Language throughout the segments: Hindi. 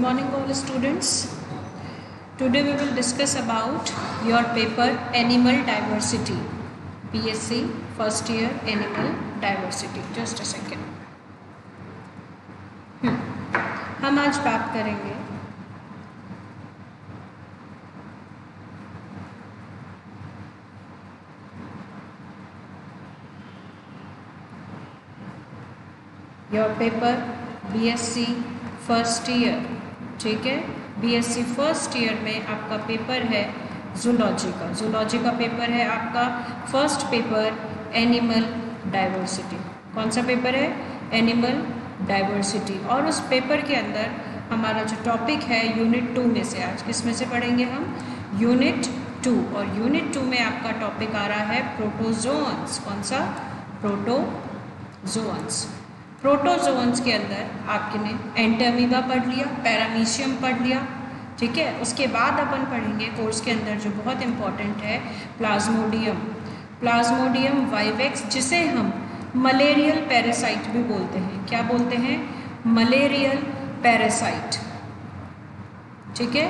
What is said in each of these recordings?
morning all students. Today we will discuss about your paper Animal Diversity, BSc first year Animal Diversity. Just a second. हम आज बात करेंगे your paper BSc first year, ठीक है। बीएससी फर्स्ट ईयर में आपका पेपर है जूलॉजी का। जूलॉजी का पेपर है आपका फर्स्ट पेपर एनिमल डाइवर्सिटी। कौन सा पेपर है? Animal diversity. और उस पेपर के अंदर हमारा जो टॉपिक है यूनिट 2 में से, आज किस में से पढ़ेंगे हम? यूनिट 2। और यूनिट 2 में आपका टॉपिक आ रहा है प्रोटोजोअन्स। कौन सा? प्रोटोजोअन्स। प्रोटोजोअन्स के अंदर आपने एंटरमीबा पढ़ लिया, पैरामीशियम पढ़ लिया, ठीक है। उसके बाद अपन पढ़ेंगे कोर्स के अंदर जो बहुत इंपॉर्टेंट है प्लाज्मोडियम। प्लाज्मोडियम वाइवेक्स, जिसे हम मलेरियल पैरासाइट भी बोलते हैं। क्या बोलते हैं? मलेरियल पैरासाइट, ठीक है।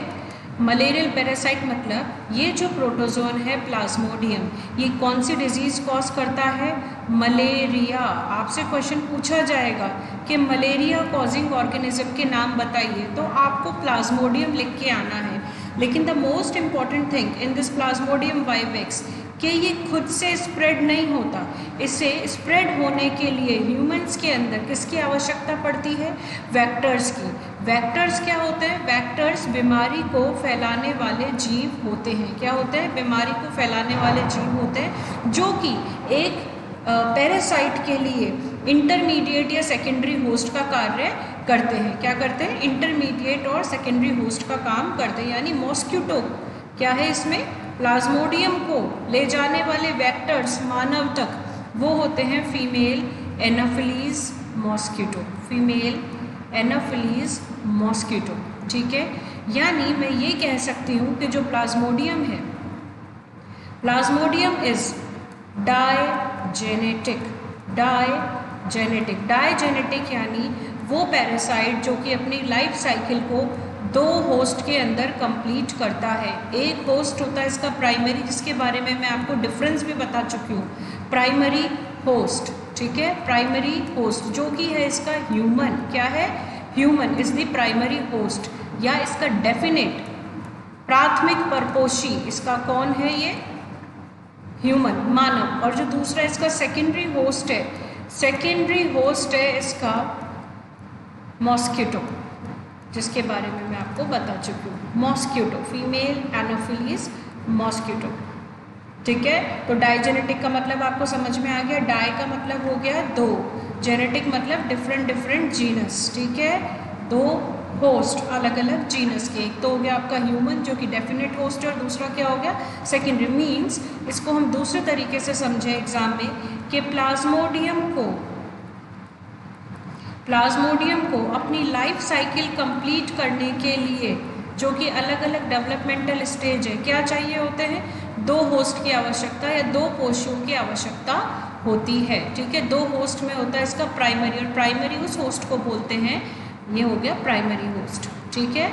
मलेरियल पैरासाइट मतलब ये जो प्रोटोजोन है प्लाज्मोडियम, ये कौन सी डिजीज़ कॉज करता है? मलेरिया। आपसे क्वेश्चन पूछा जाएगा कि मलेरिया कॉजिंग ऑर्गेनिज्म के नाम बताइए, तो आपको प्लाज्मोडियम लिख के आना है। लेकिन the most important thing in this Plasmodium vivax कि ये खुद से स्प्रेड नहीं होता। इसे स्प्रेड होने के लिए ह्यूमंस के अंदर किसकी आवश्यकता पड़ती है? वेक्टर्स की। वेक्टर्स क्या होते हैं? वेक्टर्स बीमारी को फैलाने वाले जीव होते हैं। क्या होते हैं? बीमारी को फैलाने वाले जीव होते हैं, जो कि एक पैरासाइट के लिए इंटरमीडिएट या सेकेंडरी होस्ट का कार्य करते हैं। क्या करते हैं? इंटरमीडिएट और सेकेंडरी होस्ट का काम करते हैं। यानी मॉस्क्यूटो क्या है इसमें? प्लाज्मोडियम को ले जाने वाले वेक्टर्स मानव तक वो होते हैं female Anopheles mosquito. Female Anopheles mosquito, ठीक है। यानी मैं ये कह सकती हूँ कि जो प्लाज्मोडियम है, प्लाज्मोडियम इज डाइजेनेटिक। डाइजेनेटिक यानी वो पैरासाइट जो कि अपनी लाइफ साइकिल को 2 होस्ट के अंदर कंप्लीट करता है। एक होस्ट होता है इसका प्राइमरी, जिसके बारे में मैं आपको डिफरेंस भी बता चुकी हूँ। प्राइमरी होस्ट, ठीक है। प्राइमरी होस्ट जो कि है इसका ह्यूमन। क्या है? Human is the primary host, या इसका डेफिनेट प्राथमिक परपोषी इसका कौन है? ये ह्यूमन, मानव। और जो दूसरा इसका सेकेंडरी होस्ट है, सेकेंडरी होस्ट है इसका मॉस्क्यूटो, जिसके बारे में मैं आपको बता चुकी हूँ। मॉस्क्यूटो, फीमेल एनाफिलीज मॉस्क्यूटो, ठीक है। तो डाइजेनेटिक का मतलब आपको समझ में आ गया। डाई का मतलब हो गया 2, जेनेटिक मतलब डिफरेंट जीनस, ठीक है। 2 होस्ट अलग अलग जीनस के। एक तो हो गया आपका ह्यूमन जो कि डेफिनेट होस्ट है, और दूसरा क्या हो गया? सेकेंडरी। मीन्स इसको हम दूसरे तरीके से समझें एग्जाम में कि प्लाज्मोडियम को अपनी लाइफ साइकिल कंप्लीट करने के लिए, जो कि अलग अलग डेवलपमेंटल स्टेज है, क्या चाहिए होते हैं? 2 होस्ट की आवश्यकता या 2 पोषियों की आवश्यकता होती है, ठीक है। 2 होस्ट में होता है इसका प्राइमरी, और प्राइमरी उस होस्ट को बोलते हैं, ये हो गया प्राइमरी होस्ट, ठीक है।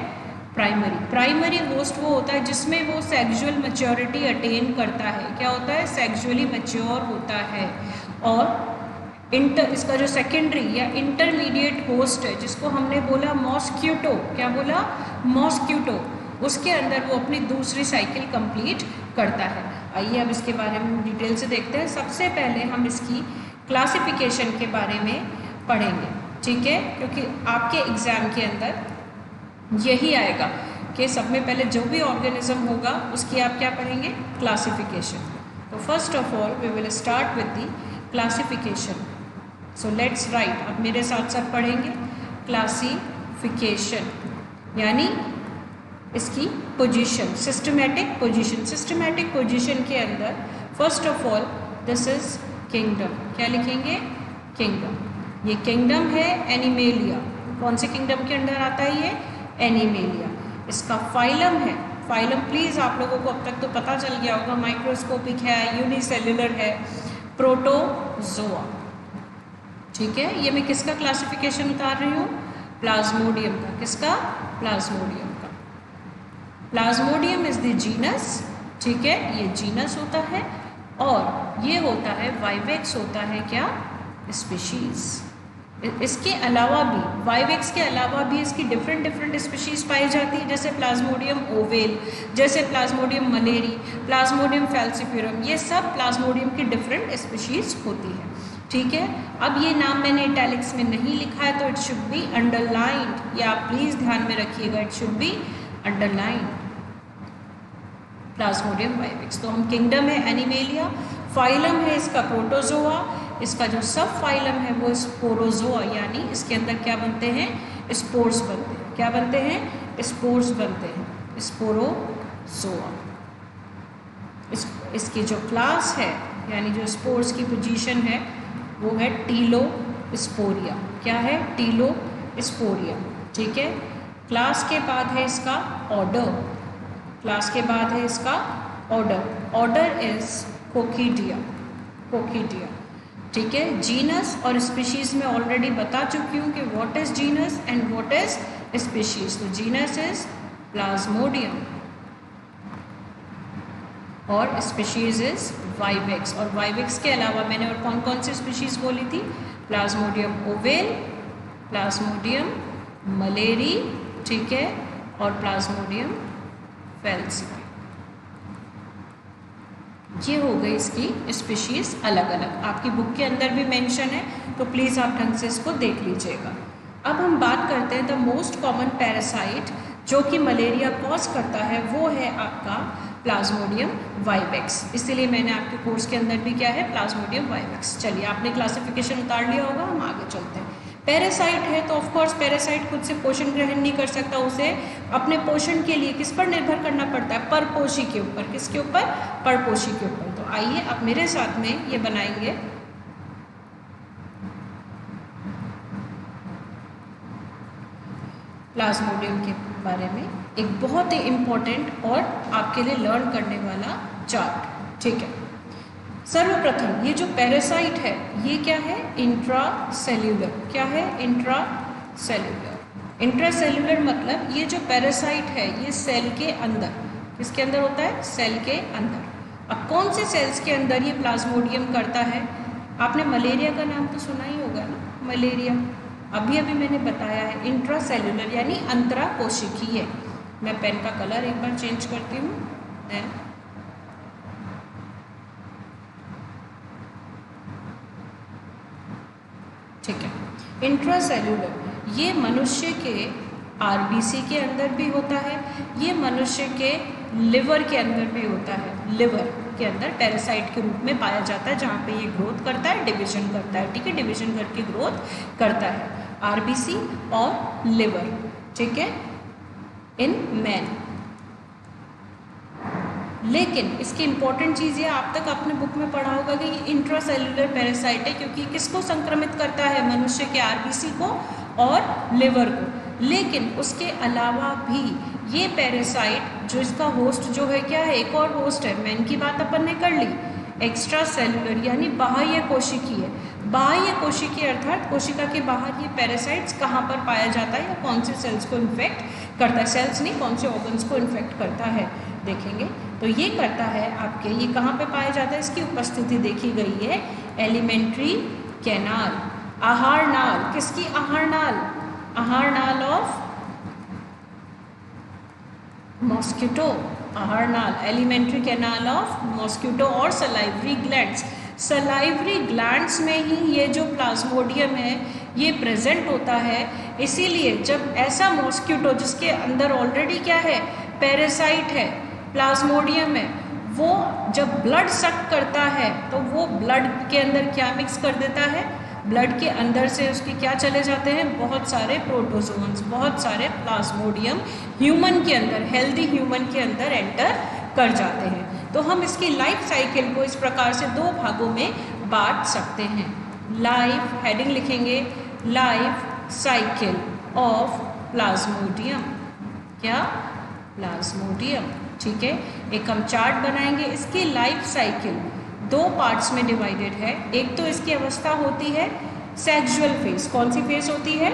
प्राइमरी होस्ट वो होता है जिसमें वो सेक्सुअल मैच्योरिटी अटेन करता है। क्या होता है? सेक्सुअली मैच्योर होता है। और इसका जो सेकेंडरी या इंटरमीडिएट होस्ट है, जिसको हमने बोला मॉस्क्यूटो, क्या बोला? मॉस्क्यूटो, उसके अंदर वो अपनी दूसरी साइकिल कंप्लीट करता है। आइए अब इसके बारे में डिटेल से देखते हैं। सबसे पहले हम इसकी क्लासिफिकेशन के बारे में पढ़ेंगे, ठीक है, क्योंकि आपके एग्ज़ाम के अंदर यही आएगा कि सब में पहले जो भी ऑर्गेनिज्म होगा उसकी आप क्या पढ़ेंगे? क्लासिफिकेशन। तो first of all we will start with the classification. So let's write. अब मेरे साथ साथ पढ़ेंगे क्लासिफिकेशन, यानी इसकी position, systematic position. Systematic position के अंदर first of all this is kingdom. क्या लिखेंगे? किंगडम। ये किंगडम है एनिमेलिया। कौन से किंगडम के अंदर आता है ये? एनिमेलिया। इसका फाइलम है, फाइलम प्लीज़ आप लोगों को अब तक तो पता चल गया होगा, माइक्रोस्कोपिक है, यूनिसेल्युलर है, प्रोटोजोआ, ठीक है। ये मैं किसका क्लासिफिकेशन उतार रही हूँ? प्लाज्मोडियम का। किसका? प्लाज्मोडियम का। प्लाज्मोडियम इज द जीनस, ठीक है, ये जीनस होता है, और ये होता है वाइवेक्स होता है क्या, स्पीशीज़। इसके अलावा भी, वाइवेक्स के अलावा भी इसकी डिफरेंट स्पीशीज़ पाई जाती है, जैसे प्लाज्मोडियम ओवेल, जैसे प्लाज्मोडियम मलेरी, प्लाज्मोडियम फैल्सिफ्यूरम, ये सब प्लाज्मोडियम की डिफरेंट स्पीशीज़ होती है, ठीक है। अब ये नाम मैंने इटैलिक्स में नहीं लिखा है, तो इट शुड बी अंडरलाइंड, या आप प्लीज़ ध्यान में रखिएगा, it should be underlined. Plasmodium vivax, तो हम किंगडम है एनिमेलिया, फाइलम है इसका प्रोटोजोआ, इसका जो सब फाइलम है वो स्पोरोजोआ, यानी इसके अंदर क्या बनते हैं, स्पोर्स बनते हैं। क्या बनते हैं, स्पोर्स बनते हैं, स्पोरोजोआ। इसकी जो क्लास है, यानी जो स्पोर्स की पोजीशन है, वो है टीलोस्पोरिया। क्या है, टीलोस्पोरिया, ठीक है। क्लास के बाद है इसका ऑर्डर, क्लास के बाद है इसका ऑर्डर, ऑर्डर इज कोकिडिया, कोकिडिया, ठीक है। जीनस और स्पीशीज़ में ऑलरेडी बता चुकी हूँ कि what is genus and what is species. तो जीनस इज प्लाज्मोडियम और स्पीशीज़ इज वाइवेक्स, और वाइवेक्स के अलावा मैंने और कौन कौन सी स्पीशीज़ बोली थी, प्लाज्मोडियम ओवेल, प्लाज्मोडियम मलेरी, ठीक है, और प्लाज्मोडियम फैल्सी। ये हो गई इसकी स्पीशीज़ अलग अलग, आपकी बुक के अंदर भी मेंशन है, तो प्लीज़ आप ढंग से इसको देख लीजिएगा। अब हम बात करते हैं द मोस्ट कॉमन पैरासाइट जो कि मलेरिया कॉज करता है, वो है आपका प्लाज्मोडियम वाइवेक्स। इसीलिए मैंने आपके कोर्स के अंदर भी क्या है, प्लाज्मोडियम वाइवेक्स। चलिए, आपने क्लासिफिकेशन उतार लिया होगा, हम आगे चलते हैं। पैरासाइट है तो ऑफकोर्स पैरासाइट खुद से पोषण ग्रहण नहीं कर सकता, उसे अपने पोषण के लिए किस पर निर्भर करना पड़ता है, परपोषी के ऊपर। किसके ऊपर, परपोषी के ऊपर। तो आइए आप मेरे साथ में ये बनाएंगे, प्लाज्मोडियम के बारे में एक बहुत ही इम्पोर्टेंट और आपके लिए लर्न करने वाला चार्ट, ठीक है। सर्वप्रथम ये जो पैरासाइट है ये क्या है, इंट्रासेल्यूलर। क्या है, इंट्रासेल्यूलर। इंट्रासेल्यूलर मतलब ये जो पैरासाइट है ये सेल के अंदर, किसके अंदर होता है, सेल के अंदर। अब कौन से सेल्स के अंदर ये प्लाज्मोडियम करता है, आपने मलेरिया का नाम तो सुना ही होगा ना, मलेरिया अभी अभी मैंने बताया है, इंट्रासेल्यूलर यानी अंतराकोशिकीय। मैं पेन का कलर एक बार चेंज करती हूँ, ठीक है। इंट्रासेल्यूलर ये मनुष्य के आरबीसी के अंदर भी होता है, ये मनुष्य के लिवर के अंदर भी होता है, लिवर के अंदर पैरासाइट के रूप में पाया जाता है, जहाँ पे ये ग्रोथ करता है, डिवीजन करता है, ठीक है, डिवीजन करके ग्रोथ करता है, आरबीसी और लिवर, ठीक है, इन मैन। लेकिन इसकी इंपॉर्टेंट चीज़ ये आप तक आपने बुक में पढ़ा होगा कि ये इंट्रासेल्यूलर पैरासाइट है, क्योंकि किसको संक्रमित करता है, मनुष्य के आरबीसी को और लिवर को। लेकिन उसके अलावा भी ये पैरासाइट जो इसका होस्ट जो है क्या है, एक और होस्ट है, मैन की बात अपन ने कर ली, एक्स्ट्रा सेल्यूलर यानी बाह्य कोशिकीय। बाह्य कोशिकीय अर्थात कोशिका के बाहर ये पैरासाइट्स कहाँ पर पाया जाता है या कौन से सेल्स को इन्फेक्ट करता है, सेल्स नहीं कौन से ऑर्गन्स को इन्फेक्ट करता है देखेंगे। तो ये करता है आपके, ये कहाँ पे पाया जाता है, इसकी उपस्थिति देखी गई है एलिमेंट्री कैनाल, आहार नाल। किसकी आहार नाल, आहार नाल ऑफ मॉस्किटो, आहार नाल, एलिमेंट्री कैनाल ऑफ मॉस्किटो और सलाइवरी ग्लैंड्स। सलाइवरी ग्लैंड्स में ही ये जो प्लाज्मोडियम है ये प्रेजेंट होता है। इसीलिए जब ऐसा मॉस्किटो जिसके अंदर ऑलरेडी क्या है, पैरासाइट है, प्लाज्मोडियम है, वो जब ब्लड सक करता है तो वो ब्लड के अंदर क्या मिक्स कर देता है, ब्लड के अंदर से उसके क्या चले जाते हैं, बहुत सारे प्रोटोजोन्स, बहुत सारे प्लाज्मोडियम ह्यूमन के अंदर, हेल्दी ह्यूमन के अंदर एंटर कर जाते हैं। तो हम इसकी लाइफ साइकिल को इस प्रकार से दो भागों में बांट सकते हैं। लाइफ, हेडिंग लिखेंगे, लाइफ साइकिल ऑफ प्लाज्मोडियम। क्या, प्लाज्मोडियम, ठीक है। एक हम चार्ट बनाएंगे, इसकी लाइफ साइकिल दो पार्ट्स में डिवाइडेड है। एक तो इसकी अवस्था होती है सेक्सुअल फेज, कौन सी फेज होती है,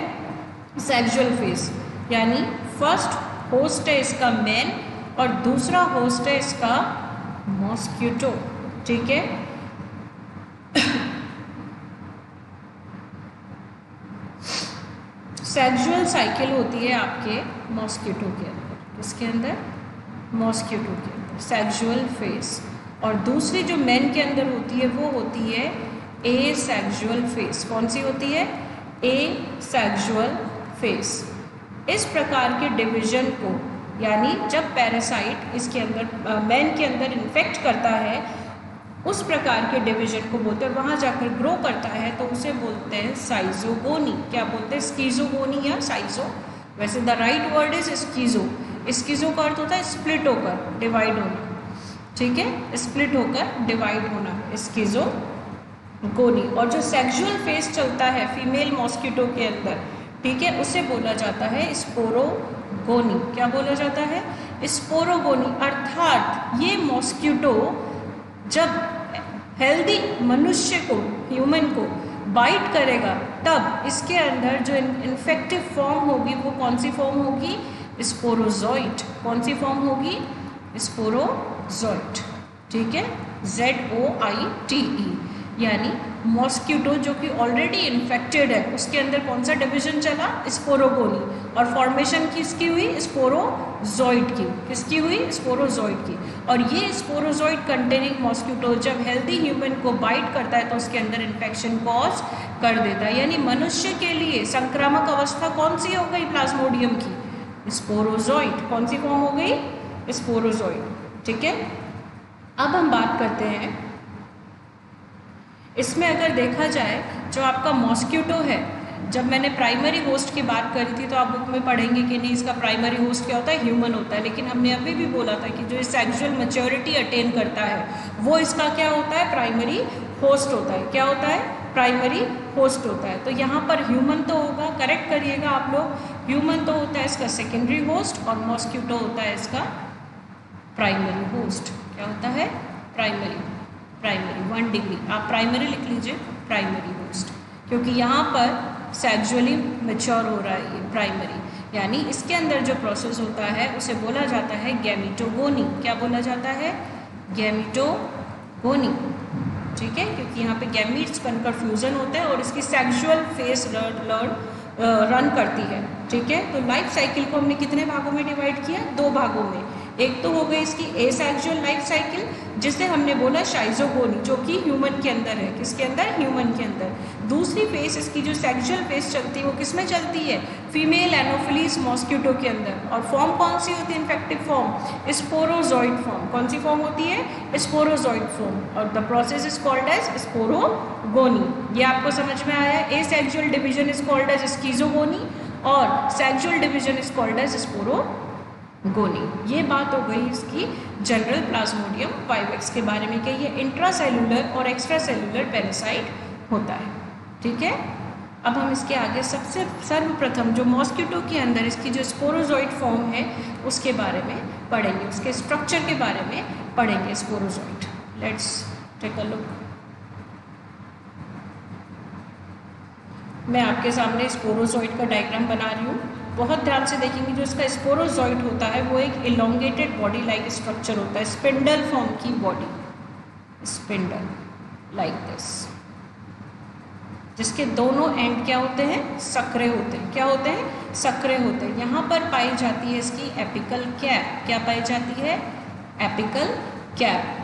सेक्सुअल फेज, यानी फर्स्ट होस्ट है इसका मैन और दूसरा होस्ट है इसका मॉस्किटो, ठीक है। सेक्सुअल साइकिल होती है आपके मॉस्किटो के अंदर, किसके अंदर? मॉस्किटो के अंदर सेक्सुअल फेज। और दूसरी जो मैन के अंदर होती है वो होती है ए सेक्सुअल फेज। कौन सी होती है? ए सेक्सुअल फेज। इस प्रकार के डिवीजन को, यानी जब पैरासाइट इसके अंदर मैन के अंदर इन्फेक्ट करता है, उस प्रकार के डिवीजन को बोलते हैं, वहाँ जाकर ग्रो करता है तो उसे बोलते हैं साइजोगोनी। क्या बोलते हैं? स्कीजोगोनी या साइजो। वैसे द राइट वर्ड इज स्कीजो। स्कीजो का अर्थ होता है स्प्लिट होकर, डिवाइड होना, ठीक है, स्प्लिट होकर डिवाइड होना, स्कीजोगोनी। और जो सेक्सुअल फेज चलता है फीमेल मॉस्किटो के अंदर, ठीक है, उसे बोला जाता है स्पोरोगोनी। क्या बोला जाता है? स्पोरोगोनी। अर्थात ये मॉस्किटो जब हेल्दी मनुष्य को, ह्यूमन को बाइट करेगा, तब इसके अंदर जो इन्फेक्टिव फॉर्म होगी वो कौन सी फॉर्म होगी? स्पोरोजोइट। कौन सी फॉर्म होगी? स्पोरोजोइट, ठीक है, ZOITE। यानी मॉस्किटो जो कि ऑलरेडी इन्फेक्टेड है उसके अंदर कौन सा डिवीजन चला? स्पोरोगोनी। और फॉर्मेशन किसकी हुई? स्पोरोजोइट की। किसकी हुई? स्पोरोजोइट की। और ये स्पोरोजोइट कंटेनिंग मॉस्किटो जब हेल्दी ह्यूमन को बाइट करता है तो उसके अंदर इन्फेक्शन कॉज कर देता है। यानी मनुष्य के लिए संक्रामक अवस्था कौन सी हो गई प्लाज्मोडियम की? स्पोरोजोइट। कौन सी फॉर्म हो गई? स्पोरोजोइट, ठीक है। अब हम बात करते हैं, इसमें अगर देखा जाए जो आपका मॉस्किटो है, जब मैंने प्राइमरी होस्ट की बात करी थी तो आप बुक में पढ़ेंगे कि नहीं इसका प्राइमरी होस्ट क्या होता है? ह्यूमन होता है। लेकिन हमने अभी भी बोला था कि जो सेक्सुअल मैच्योरिटी अटेन करता है वो इसका क्या होता है? प्राइमरी होस्ट होता है। क्या होता है? प्राइमरी होस्ट होता है। तो यहाँ पर ह्यूमन तो होगा, करेक्ट करिएगा आप लोग, ह्यूमन तो होता है इसका सेकेंडरी होस्ट और मॉस्किटो होता है इसका प्राइमरी होस्ट। क्या होता है? Primary 1 degree. आप प्राइमरी लिख लीजिए, प्राइमरी होस्ट, क्योंकि यहाँ पर सेक्सुअली मैच्योर हो रहा है ये प्राइमरी। यानी इसके अंदर जो प्रोसेस होता है उसे बोला जाता है गैमीटोगोनी। क्या बोला जाता है? गैमीटोगोनी, ठीक है, क्योंकि यहाँ पे गैमीट्स का फ्यूजन होता है और इसकी सेक्सुअल फेज रन करती है, ठीक है। तो लाइफ साइकिल को हमने कितने भागों में डिवाइड किया? 2 भागों में। एक तो हो गई इसकी एसेक्सुअल लाइफ साइकिल, जिसे हमने बोला शाइजोगोनी, जो कि ह्यूमन के अंदर है। किसके अंदर? ह्यूमन के अंदर। दूसरी फेज इसकी जो सेक्सुअल फेज चलती है वो किस में चलती है? फीमेल एनोफिलीज मॉस्किटो के अंदर। और फॉर्म कौन सी होती है? Infective form, sporozoite form. कौन सी फॉर्म होती है? Sporozoite form. और the process is called as sporogony. ये आपको समझ में आया? Asexual division is called as schizogony और sexual division is called as sporogony. ये बात हो गई इसकी जनरल प्लाज्मोडियम वाइवेक्स के बारे में कि ये इंट्रासेलुलर और एक्स्ट्रा सेलुलर पैरासाइट होता है, ठीक है। अब हम इसके आगे सबसे सर्वप्रथम जो मॉस्किटो के अंदर इसकी जो स्पोरोजोइट फॉर्म है उसके बारे में पढ़ेंगे, उसके स्ट्रक्चर के बारे में पढ़ेंगे। Sporozoite, let's take a look. मैं आपके सामने स्पोरोजोइट का डायग्राम बना रही हूँ। बहुत ध्यान से देखेंगे, जो इसका स्पोरोजोइट होता है वो एक इलोंगेटेड बॉडी लाइक स्ट्रक्चर होता है, स्पिंडल फॉर्म की बॉडी, स्पिंडल लाइक दिस, जिसके दोनों एंड क्या होते हैं? सक्रिय होते हैं। क्या होते हैं? सक्रिय होते हैं। यहाँ पर पाई जाती है इसकी एपिकल कैप। क्या पाई जाती है? Apical cap.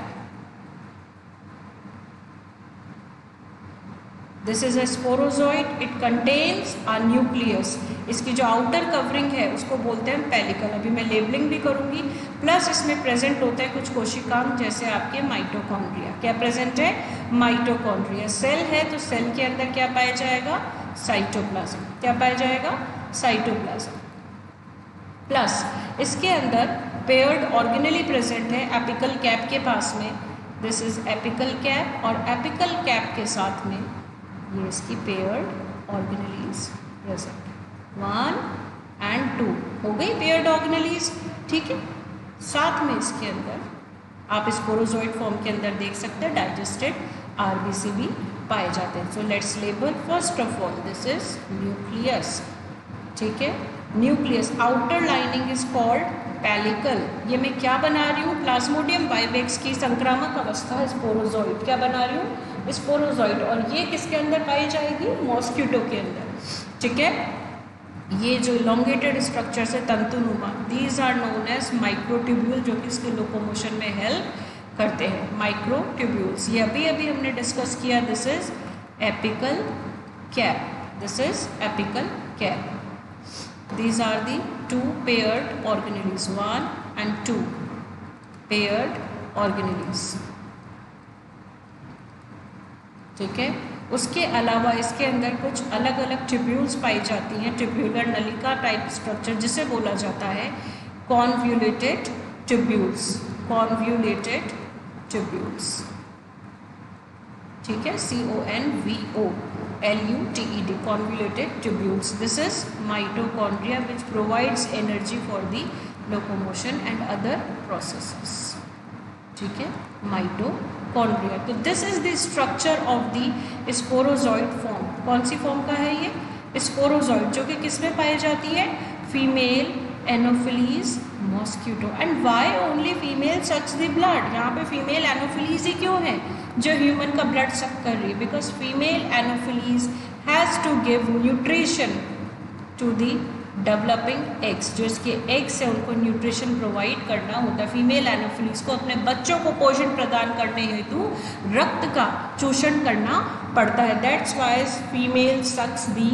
This is a sporozoite, it contains a nucleus. इसकी जो आउटर कवरिंग है उसको बोलते हैं पेलिकल। अभी मैं लेबलिंग भी करूंगी। प्लस इसमें प्रेजेंट होता है कुछ कोशिकांग, जैसे आपके माइटोकॉन्ड्रिया। क्या प्रेजेंट है? माइटोकॉन्ड्रिया। सेल है तो सेल के अंदर क्या पाया जाएगा? साइटोप्लाज्म। क्या पाया जाएगा? साइटोप्लाज्म। प्लस इसके अंदर पेयर्ड ऑर्गेनेली प्रेजेंट है एपिकल कैप के पास में। दिस इज एपिकल कैप और एपिकल कैप के साथ में ये इसकी पेयर्ड ऑर्गेनेलीज प्रेजेंट। 1 and 2 हो गई पेयर्ड ऑर्गेनेलीज, ठीक है। साथ में इसके अंदर आप स्पोरोजोइट फॉर्म के अंदर देख सकते हैं डाइजेस्टेड आरबीसी भी पाए जाते हैं। So let's label first of all this is nucleus, ठीक है। Nucleus, outer lining is called pellicle. ये मैं क्या बना रही हूँ, प्लाज्मोडियम वाइवेक्स की संक्रामक अवस्था स्पोरोजोइड, क्या बना रही हूँ, स्पोरोजोइड। और ये किसके अंदर पाई जाएगी, मॉस्किटो के अंदर, ठीक है। ये जो इलोंगेटेड स्ट्रक्चर्स है तंतुनुमा, these are known as microtubule, जो कि इसके लोकोमोशन में हेल्प करते हैं, माइक्रोट्यूब्यूल्स। ये अभी अभी हमने डिस्कस किया, this is apical cap, this is apical cap. These are the two paired organelles, 1 and 2 paired organelles, ठीक है। उसके अलावा इसके अंदर कुछ अलग अलग ट्यूब्यूल्स पाई जाती हैं, ट्यूब्यूलर नलिका टाइप स्ट्रक्चर, जिसे बोला जाता है कॉन्व्यूलेटेड ट्यूब्यूल्स, कॉन्व्यूलेटेड ट्यूब्यूल्स, ठीक है, CONVOLUTED, convoluted tubules. This is mitochondria which provides energy for the locomotion and other processes, ठीक है, माइटोकॉन्ड्रिया। तो this is the structure of the sporozoite form. कौन सी फॉर्म का है ये, स्पोरोजॉइड, जो कि किसमें पाई जाती है, female anopheles mosquito. And why only female sucks the blood, यहाँ पे फीमेल एनोफिलीज ही क्यों है जो ह्यूमन का ब्लड सक कर रही है, because female anopheles has to give nutrition to the developing eggs, जो इसके एग्स है उनको न्यूट्रिशन प्रोवाइड करना होता है। फीमेल एनोफिलीज को अपने बच्चों को पोषण प्रदान करने हेतु रक्त का चूषण करना पड़ता है, that's why female sucks the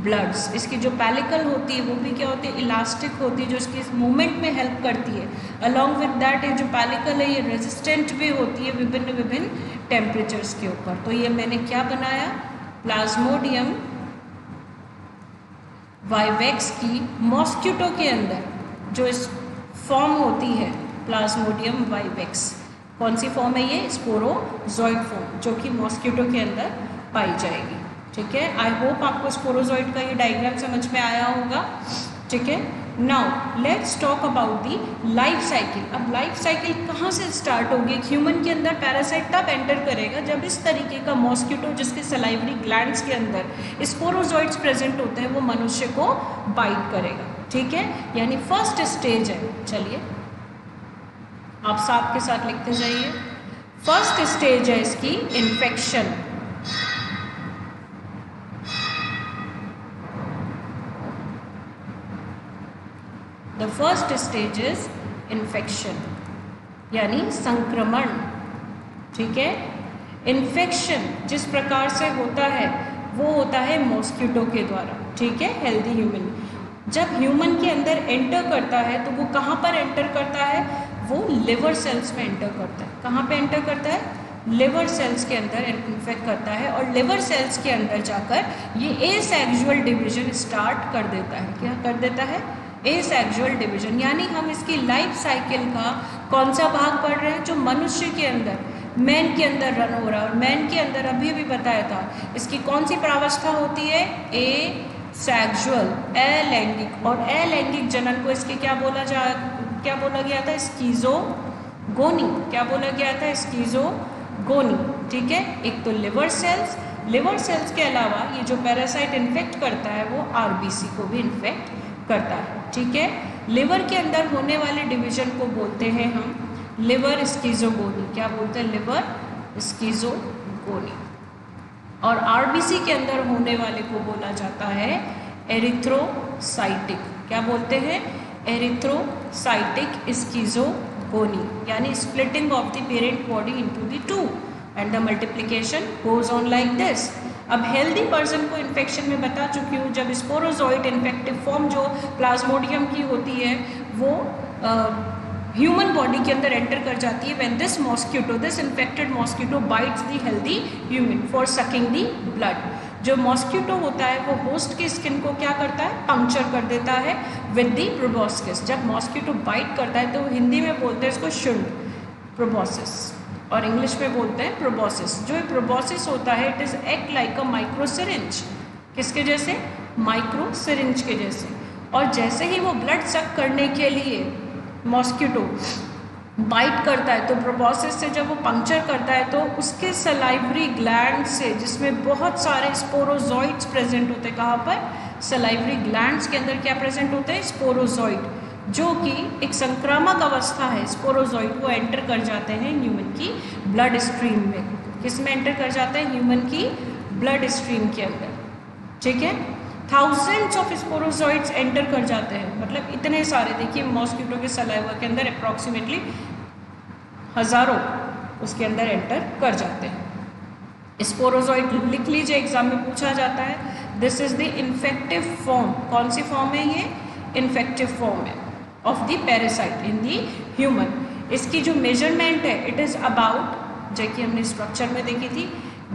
bloods. इसकी जो पेलिकल होती है वो भी क्या होती है, इलास्टिक होती है, जो इसकी मूवमेंट में हेल्प करती है। अलॉन्ग विद दैट ये जो पेलिकल है ये रेजिस्टेंट भी होती है विभिन्न विभिन्न टेम्परेचर्स के ऊपर। तो ये मैंने क्या बनाया, प्लाज्मोडियम वाइवेक्स की मॉस्किटो के अंदर जो इस फॉर्म होती है प्लाज्मोडियम वाइवेक्स, कौन सी फॉर्म है ये, स्पोरोजॉइड फॉर्म, जो कि मॉस्किटो के अंदर पाई जाएगी, ठीक है। आई होप आपको स्पोरोजॉइड का ये डायग्राम समझ में आया होगा, ठीक है। Now let's talk about the life cycle. अब लाइफ साइकिल कहाँ से स्टार्ट होगी, ह्यूमन के अंदर पैरासाइट तब एंटर करेगा जब इस तरीके का मॉस्किटो जिसके सलाइवरी ग्लैंड्स के अंदर स्पोरोजॉइड्स प्रेजेंट होते हैं वो मनुष्य को बाइट करेगा, ठीक है। यानी फर्स्ट स्टेज है, चलिए आप साथ के साथ लिखते जाइए। फर्स्ट स्टेज है इसकी infection, the first stage is infection यानी संक्रमण, ठीक है। इन्फेक्शन जिस प्रकार से होता है वो होता है मॉस्किटो के द्वारा, ठीक है। हेल्दी ह्यूमन जब ह्यूमन के अंदर एंटर करता है तो वो कहाँ पर एंटर करता है, वो लिवर सेल्स में एंटर करता है। कहाँ पे एंटर करता है, लिवर सेल्स के अंदर इन्फेक्ट करता है और लिवर सेल्स के अंदर जाकर ये एसेक्सुअल डिवीजन स्टार्ट कर देता है। क्या कर देता है, एसेक्सुअल डिवीजन। यानी हम इसकी लाइफ साइकिल का कौन सा भाग पढ़ रहे हैं, जो मनुष्य के अंदर मैन के अंदर रन हो रहा है। और मैन के अंदर अभी भी बताया था इसकी कौन सी प्रावस्था होती है, एसेक्सुअल, अलैंगिक। और अलैंगिक जनन को इसके क्या बोला गया था, स्कीजोगोनी। क्या बोला गया था, स्कीजोगोनी, ठीक है। एक तो लिवर सेल्स के अलावा ये जो पैरासाइट इन्फेक्ट करता है वो आरबीसी को भी इन्फेक्ट करता है, ठीक है। लिवर के अंदर होने वाले डिवीजन को बोलते हैं हम लिवर स्कीजोगोनी। क्या बोलते हैं, लिवर स्कीजोगोनी। और आरबीसी के अंदर होने वाले को बोला जाता है एरिथ्रोसाइटिक। क्या बोलते हैं, एरिथ्रोसाइटिक स्कीजोगोनी, यानी splitting of the parent body into the two and the multiplication goes on like this. अब हेल्दी पर्सन को इन्फेक्शन में बता चुकी हूँ, जब स्पोरोजॉइड इन्फेक्टिव फॉर्म जो प्लाज्मोडियम की होती है वो ह्यूमन बॉडी के अंदर एंटर कर जाती है when this infected mosquito bytes the healthy human for sucking the blood. जो मॉस्किटो होता है वो होस्ट की स्किन को क्या करता है, पंक्चर कर देता है विद द प्रोबोस्किस। जब मॉस्किटो बाइट करता है तो हिंदी में बोलते हैं इसको शुंड, प्रोबोसिस, और इंग्लिश में बोलते हैं प्रोबोसिस। जो ये प्रोबोसिस होता है it is act like a micro syringe, किसके जैसे, माइक्रो सिरिंज के जैसे। और जैसे ही वो ब्लड सक करने के लिए मॉस्किटो बाइट करता है तो प्रोबॉसिस से जब वो पंक्चर करता है तो उसके सलाइवरी ग्लैंड से, जिसमें बहुत सारे स्पोरोजॉइड्स प्रेजेंट होते हैं, कहाँ पर, सलाइवरी ग्लैंड्स के अंदर क्या प्रेजेंट होते हैं, स्पोरोजॉइड, जो कि एक संक्रामक अवस्था है। स्पोरोजॉइड वो एंटर कर जाते हैं ह्यूमन की ब्लड स्ट्रीम में। किस में एंटर कर जाते हैं, ह्यूमन की ब्लड स्ट्रीम के अंदर, ठीक है। थाउजेंड्स ऑफ स्पोरोजॉइड्स एंटर कर जाते हैं, मतलब इतने सारे, देखिए मॉस्किटो के सलाइवा के अंदर अप्रॉक्सीमेटली हजारों उसके अंदर एंटर कर जाते हैं। स्पोरोजॉइड लिख लीजिए, एग्जाम में पूछा जाता है। This is the infective form. कौन सी फॉर्म है ये, इन्फेक्टिव फॉर्म है of the parasite in the human. इसकी जो मेजरमेंट है, इट इज अबाउट, जो कि हमने स्ट्रक्चर में देखी थी,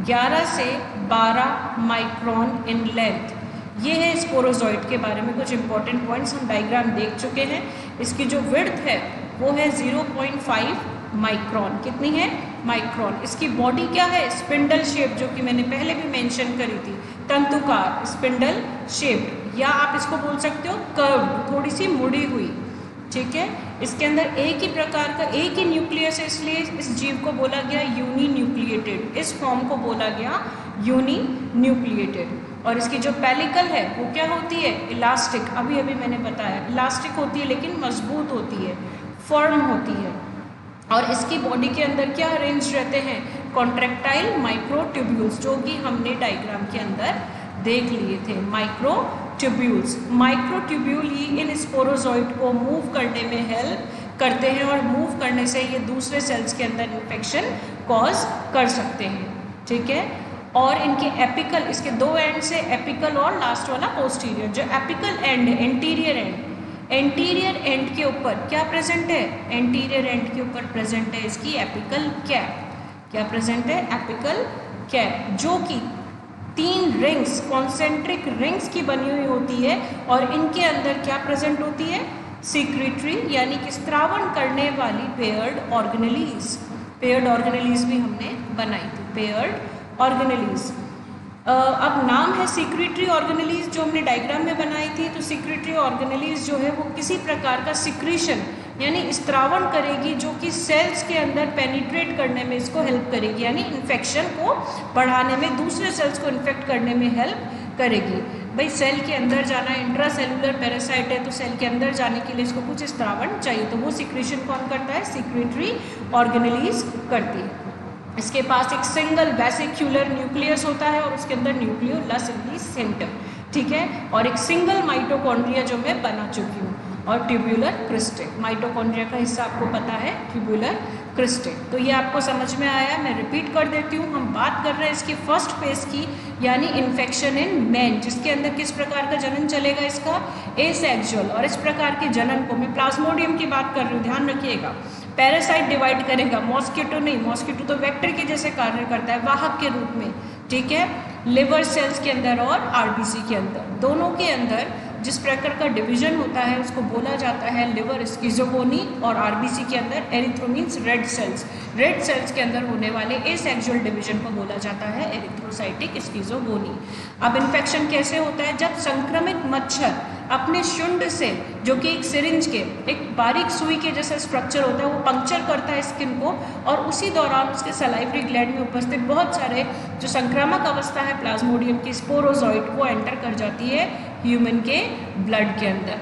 11 से 12 माइक्रोन इन लेंथ। ये है स्पोरोजॉइड के बारे में कुछ इंपॉर्टेंट पॉइंट्स, हम डायग्राम देख चुके हैं। इसकी जो विड्थ है वो है 0.5 माइक्रोन। कितनी है, माइक्रोन। इसकी बॉडी क्या है, स्पिंडल शेप, जो कि मैंने पहले भी मेंशन करी थी, तंतुकार, स्पिंडल शेप, या आप इसको बोल सकते हो कर्व, थोड़ी सी मुड़ी हुई, ठीक है। इसके अंदर एक ही प्रकार का, एक ही न्यूक्लियस है, इसलिए इस जीव को बोला गया यूनी न्यूक्लिएटेड। इस फॉर्म को बोला गया यूनी न्यूक्लिएटेड। और इसकी जो पेलिकल है वो क्या होती है, इलास्टिक। अभी अभी मैंने बताया, इलास्टिक होती है लेकिन मजबूत होती है, फर्म होती है। और इसकी बॉडी के अंदर क्या अरेंज रहते हैं, कॉन्ट्रैक्टाइल माइक्रोट्यूब्यूल्स, जो कि हमने डायग्राम के अंदर देख लिए थे। माइक्रोट्यूब्यूल्स, माइक्रोट्यूब्यूल ही इन स्पोरोजॉइड को मूव करने में हेल्प करते हैं, और मूव करने से ये दूसरे सेल्स के अंदर इन्फेक्शन कॉज कर सकते हैं, ठीक है। और इनके एपिकल, इसके दो एंड से, एपिकल और लास्ट वाला पोस्टीरियर। जो एपिकल एंड है, एंटीरियर एंड, एंटीरियर एंड के ऊपर क्या प्रेजेंट है, एंटीरियर एंड के ऊपर प्रेजेंट है इसकी एपिकल कैप। क्या प्रेजेंट है, एपिकल कैप, जो कि 3 रिंग्स, कॉन्सेंट्रिक रिंग्स की बनी हुई होती है। और इनके अंदर क्या प्रेजेंट होती है, सीक्रेटरी, यानी कि स्त्रावन करने वाली पेयर्ड ऑर्गेनेलीज। पेयर्ड ऑर्गेनेलीज भी हमने बनाई थी, पेयर्ड ऑर्गेनेलीज। अब नाम है सीक्रेटरी ऑर्गेनेलीज, जो हमने डायग्राम में बनाई थी। तो सीक्रेटरी ऑर्गेनेलीज जो है वो किसी प्रकार का सिक्रीशन, यानी स्त्रावन करेगी, जो कि सेल्स के अंदर पेनिट्रेट करने में इसको हेल्प करेगी, यानी इन्फेक्शन को बढ़ाने में, दूसरे सेल्स को इन्फेक्ट करने में हेल्प करेगी। भाई सेल के अंदर जाना, इंट्रा सेलुलर पैरासाइट है तो सेल के अंदर जाने के लिए इसको कुछ स्त्रावन चाहिए, तो वो सिक्रीशन कौन करता है, सीक्रेटरी ऑर्गेनेलीज करती है। इसके पास एक सिंगल वेसिक्यूलर न्यूक्लियस होता है और उसके अंदर न्यूक्लियोलस इन द सेंटर, ठीक है। और एक सिंगल माइटोकॉन्ड्रिया जो मैं बना चुकी हूँ, और ट्यूब्यूलर क्रिस्टे। माइटोकॉन्ड्रिया का हिस्सा आपको पता है, ट्यूब्यूलर क्रिस्टे। तो ये आपको समझ में आया, मैं रिपीट कर देती हूँ। हम बात कर रहे हैं इसकी फर्स्ट फेज की, यानी इन्फेक्शन इन मैन, जिसके अंदर किस प्रकार का जनन चलेगा, इसका एसेक्सुअल। और इस प्रकार के जनन को, मैं प्लाज्मोडियम की बात कर रही हूँ, ध्यान रखिएगा। पैरासाइट डिवाइड करेगा, मॉस्किटो नहीं, मॉस्किटो तो वेक्टर के जैसे कार्य करता है, वाहक के रूप में, ठीक है। लिवर सेल्स के अंदर और आरबीसी के अंदर, दोनों के अंदर जिस प्रकार का डिवीजन होता है उसको बोला जाता है लिवर स्किज़ोगोनी, और आरबीसी के अंदर एरिथ्रोमीन्स रेड सेल्स, रेड सेल्स के अंदर होने वाले एसेक्सुअल डिवीजन को बोला जाता है एरिथ्रोसाइटिक स्किज़ोगोनी। अब इन्फेक्शन कैसे होता है, जब संक्रमित मच्छर अपने शुंड से, जो कि एक सिरिंज के, एक बारीक सुई के जैसा स्ट्रक्चर होता है, वो पंक्चर करता है स्किन को, और उसी दौरान उसके सलाइवरी ग्लैंड में उपस्थित बहुत सारे जो संक्रामक अवस्था है प्लाज्मोडियम की, स्पोरोजॉइड, वो एंटर कर जाती है ह्यूमन के ब्लड के अंदर।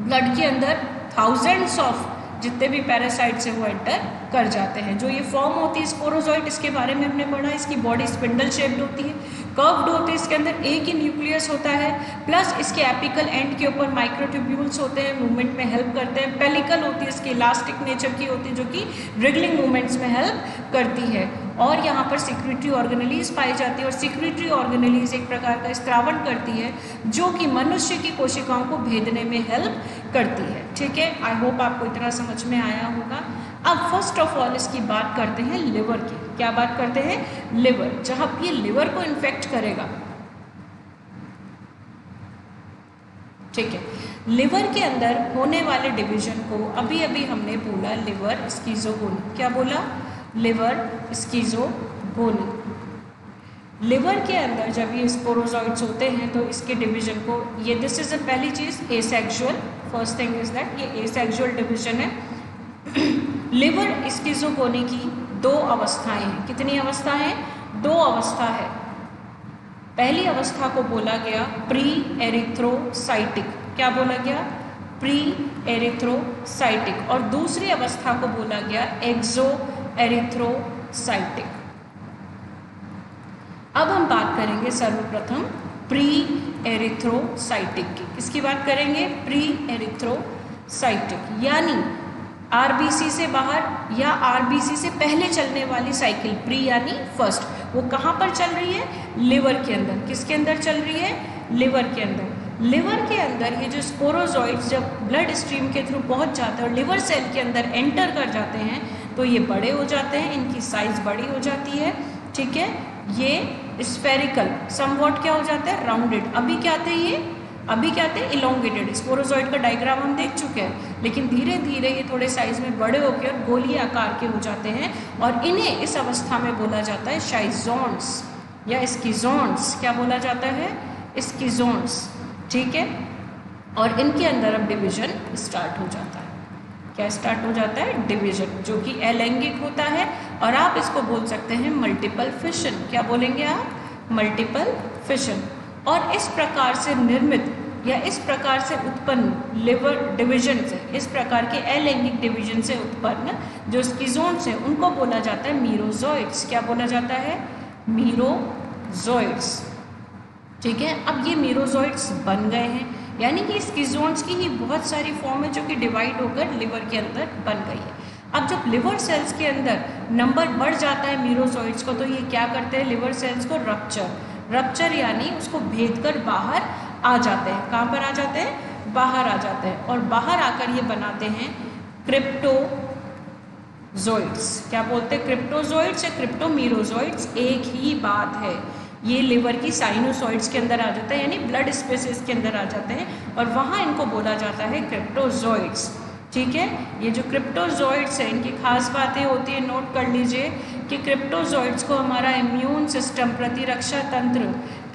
ब्लड के अंदर थाउजेंड्स ऑफ जितने भी पैरासाइट्स हैं वो एंटर कर जाते हैं। जो ये फॉर्म होती है स्पोरोजॉइड, इसके बारे में हमने पढ़ा, इसकी बॉडी स्पिंडल शेप्ड होती है, कर्व्ड होती है, इसके अंदर एक ही न्यूक्लियस होता है, प्लस इसके एपिकल एंड के ऊपर माइक्रोट्यूब्यूल्स होते हैं, मूवमेंट में हेल्प करते हैं। पेलिकल होती है, इसकी इलास्टिक नेचर की होती है, जो कि रिगलिंग मूवमेंट्स में हेल्प करती है। और यहाँ पर सिक्रेटरी ऑर्गेनेलीज पाई जाती है, और सिक्रेटरी ऑर्गेनेलीज एक प्रकार का स्त्रावन करती है, जो कि मनुष्य की कोशिकाओं को भेदने में हेल्प करती है, ठीक है। आई होप आपको इतना समझ में आया होगा। अब फर्स्ट ऑफ ऑल इसकी बात करते हैं लिवर की। क्या बात करते हैं, लिवर। जहाँ ये लिवर को इन्फेक्ट करेगा, ठीक है, लिवर के अंदर होने वाले डिवीजन को अभी अभी हमने बोला लिवर स्किज़ोगोनी। क्या बोला, लिवर स्किज़ोगोनी। लिवर के अंदर जब ये स्पोरोजॉइड्स होते हैं तो इसके डिवीजन को, ये दिस इज पहली चीज़ asexual, first thing is that ये एसेक्सुअल डिवीजन है। लिवर स्किज़ोगोनी की 2 अवस्थाएं हैं। कितनी अवस्था है? 2 अवस्था है। पहली अवस्था को बोला गया प्री एरिथ्रोसाइटिक। क्या बोला गया? Pre erythrocytic. और दूसरी अवस्था को बोला गया एक्सो एरिथ्रोसाइटिक। अब हम बात करेंगे सर्वप्रथम प्री एरिथ्रोसाइटिक की। किसकी बात करेंगे? प्री एरिथ्रोसाइटिक, यानी आरबीसी से बाहर या आरबीसी से पहले चलने वाली साइकिल। प्री यानी फर्स्ट, वो कहाँ पर चल रही है? लिवर के अंदर। किसके अंदर चल रही है? लिवर के अंदर। लिवर के अंदर ये जो स्पोरोजॉइड्स जब ब्लड स्ट्रीम के थ्रू पहुंच जाते हैं और लिवर सेल के अंदर एंटर कर जाते हैं तो ये बड़े हो जाते हैं, इनकी साइज बड़ी हो जाती है। ठीक है, ये स्फेरिकल समवॉट क्या हो जाता है? राउंडेड। अभी क्या थे ये? अभी क्या थे? इलोंगेटेड। स्पोरोजॉइड का डायग्राम हम देख चुके हैं, लेकिन धीरे धीरे ये थोड़े साइज में बड़े होकर गोलीय आकार के हो जाते हैं और इन्हें इस अवस्था में बोला जाता है शाइज़ोन्स या स्किज़ोन्स। क्या बोला जाता है? स्किज़ोन्स। ठीक है, और इनके अंदर अब डिवीजन स्टार्ट हो जाता है। क्या स्टार्ट हो जाता है? डिवीजन, जो कि अलैंगिक होता है और आप इसको बोल सकते हैं मल्टीपल फिशन। क्या बोलेंगे आप? Multiple fission. और इस प्रकार से निर्मित या इस प्रकार से उत्पन्न लिवर डिवीजन से, इस प्रकार के अलैंगिक डिवीजन से उत्पन्न जो स्किज़ोन्स हैं उनको बोला जाता है मीरोजॉइड्स। क्या बोला जाता है? मीरोजॉइड्स। ठीक है, अब ये मीरोजॉइड्स बन गए हैं, यानी कि स्किज़ोन्स की ही बहुत सारी फॉर्म है जो कि डिवाइड होकर लिवर के अंदर बन गई है। अब जब लिवर सेल्स के अंदर नंबर बढ़ जाता है मीरोजॉइड्स को, तो ये क्या करते हैं? लिवर सेल्स को रप्चर यानी उसको भेद कर बाहर आ जाते हैं। कहाँ पर आ जाते हैं? बाहर आ जाते हैं। और बाहर आकर ये बनाते हैं क्रिप्टोजॉइड्स। क्या बोलते हैं? क्रिप्टोजॉइड्स या क्रिप्टोमीरोजॉइड्स एक ही बात है। ये लिवर की साइनोसॉइड्स के अंदर आ जाता है, यानी ब्लड स्पेसेस के अंदर आ जाते हैं और वहाँ इनको बोला जाता है क्रिप्टोजॉइड्स। ठीक है, ये जो क्रिप्टोजॉइड्स हैं इनकी खास बातें होती है, नोट कर लीजिए कि क्रिप्टोजॉइड्स को हमारा इम्यून सिस्टम, प्रतिरक्षा तंत्र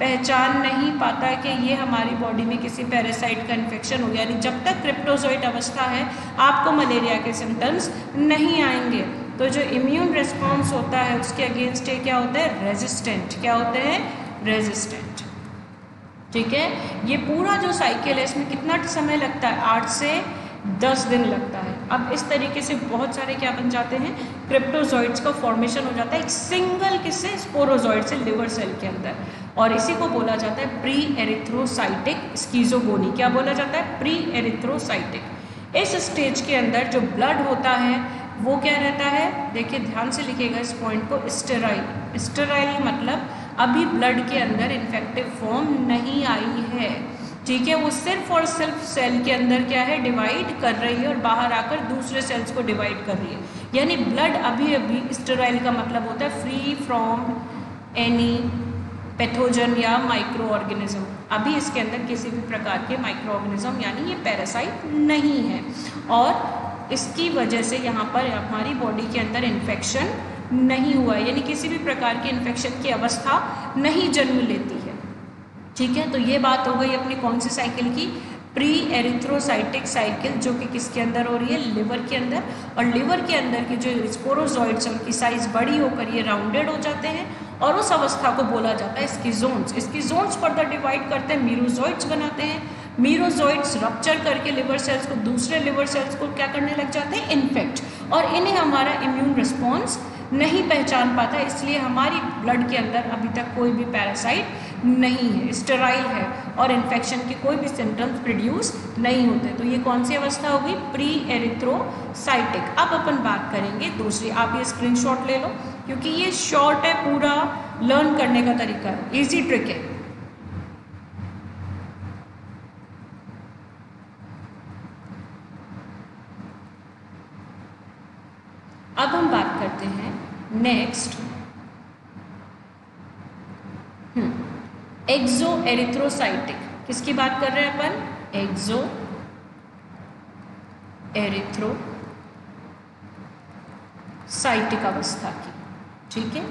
पहचान नहीं पाता कि ये हमारी बॉडी में किसी पैरासाइट का इन्फेक्शन हो गया। यानी जब तक क्रिप्टोजॉइड अवस्था है आपको मलेरिया के सिम्टम्स नहीं आएंगे। तो जो इम्यून रिस्पॉन्स होता है उसके अगेंस्ट क्या होता है? रेजिस्टेंट। क्या होते हैं? रेजिस्टेंट। ठीक है, ये पूरा जो साइकिल है इसमें कितना समय लगता है? 8 से 10 दिन लगता है। अब इस तरीके से बहुत सारे क्या बन जाते हैं? क्रिप्टोजॉइड्स का फॉर्मेशन हो जाता है एक सिंगल किससे? स्पोरोजॉइड से लिवर सेल के अंदर, और इसी को बोला जाता है प्री एरिथ्रोसाइटिक स्किज़ोगोनी। क्या बोला जाता है? Pre erythrocytic. इस स्टेज के अंदर जो ब्लड होता है वो क्या रहता है? देखिए ध्यान से लिखिएगा इस पॉइंट को, स्टेराइल। स्टेराइल मतलब अभी ब्लड के अंदर इन्फेक्टिव फॉर्म नहीं आई है। ठीक है, वो सिर्फ और सिर्फ सेल के अंदर क्या है? डिवाइड कर रही है और बाहर आकर दूसरे सेल्स को डिवाइड कर रही है। यानी ब्लड अभी अभी, स्टेराइल का मतलब होता है फ्री फ्रॉम एनी पैथोजन या माइक्रो ऑर्गेनिज्म। अभी इसके अंदर किसी भी प्रकार के माइक्रो ऑर्गेनिज्म यानी ये पैरासाइट नहीं है, और इसकी वजह से यहाँ पर हमारी बॉडी के अंदर इन्फेक्शन नहीं हुआ है, यानी किसी भी प्रकार के इन्फेक्शन की अवस्था नहीं जन्म लेती है। ठीक है, तो ये बात हो गई अपनी कौन सी साइकिल की? प्री एरिथ्रोसाइटिक साइकिल, जो कि किसके अंदर हो रही है? लिवर के अंदर। और लिवर के अंदर की जो स्पोरोजॉइड्स उनकी साइज बड़ी होकर ये राउंडेड हो जाते हैं और उस अवस्था को बोला जाता है स्किज़ोन्स। स्किज़ोन्स फर्दर डिवाइड करते हैं, मीरोजॉइड्स बनाते हैं। मीरोजॉइड्स रप्चर करके लिवर सेल्स को, दूसरे लिवर सेल्स को क्या करने लग जाते हैं? इन्फेक्ट, और इन्हें हमारा इम्यून रिस्पॉन्स नहीं पहचान पाता, इसलिए हमारी ब्लड के अंदर अभी तक कोई भी पैरासाइट नहीं है, स्टेराइल है और इन्फेक्शन के कोई भी सिम्टम्स प्रोड्यूस नहीं होते। तो ये कौन सी अवस्था होगी? Pre erythrocytic. अब अपन बात करेंगे दूसरी। आप ये स्क्रीनशॉट ले लो क्योंकि ये शॉर्ट है, पूरा लर्न करने का तरीका है, इजी ट्रिक है। अब हम बात करते हैं नेक्स्ट एक्सो एरिथ्रोसाइटिक। किसकी बात कर रहे हैं अपन? एक्सो एरिथ्रोसाइटिक अवस्था की। ठीक है,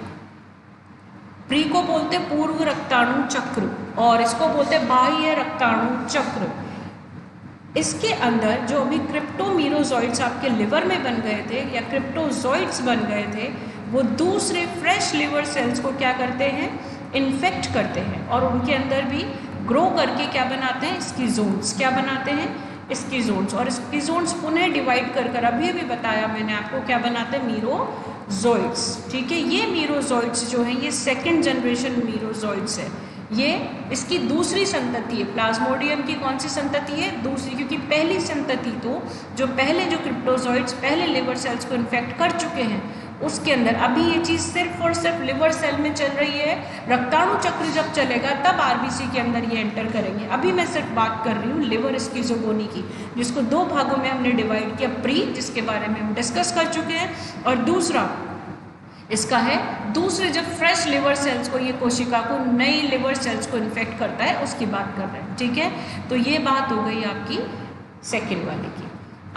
प्री को बोलते पूर्व रक्ताणु चक्र और इसको बोलते बाह्य रक्ताणु चक्र। इसके अंदर जो अभी क्रिप्टोमीरोजॉइड्स आपके लिवर में बन गए थे या क्रिप्टोजॉइड्स बन गए थे, वो दूसरे फ्रेश लिवर सेल्स को क्या करते हैं, इन्फेक्ट करते हैं और उनके अंदर भी ग्रो करके क्या बनाते हैं, स्कीजोन्स। क्या बनाते हैं, स्कीजोन्स। और स्कीजोन्स पुनः डिवाइड कर अभी भी बताया मैंने आपको क्या बनाते हैं, मीरोजॉइड्स। ठीक है, ये मीरोजॉइड्स जो हैं ये सेकेंड जनरेशन मीरोजॉइड्स है। ये इसकी दूसरी संतति है। प्लाज्मोडियम की कौन सी संतति है, दूसरी, क्योंकि पहली संतति तो जो क्रिप्टोजॉइड्स पहले लिवर सेल्स को इन्फेक्ट कर चुके हैं, उसके अंदर अभी ये चीज़ सिर्फ और सिर्फ लिवर सेल में चल रही है। रक्ताणु चक्र जब चलेगा तब आरबीसी के अंदर ये एंटर करेंगे। अभी मैं सिर्फ बात कर रही हूँ लिवर स्किज़ोगोनी की, जिसको दो भागों में हमने डिवाइड किया, प्री, जिसके बारे में हम डिस्कस कर चुके हैं, और दूसरा इसका है दूसरे जब फ्रेश लिवर सेल्स को, ये कोशिका को नई लिवर सेल्स को इन्फेक्ट करता है, उसकी बात कर रहे हैं। ठीक है, तो ये बात हो गई आपकी सेकेंड वाले की।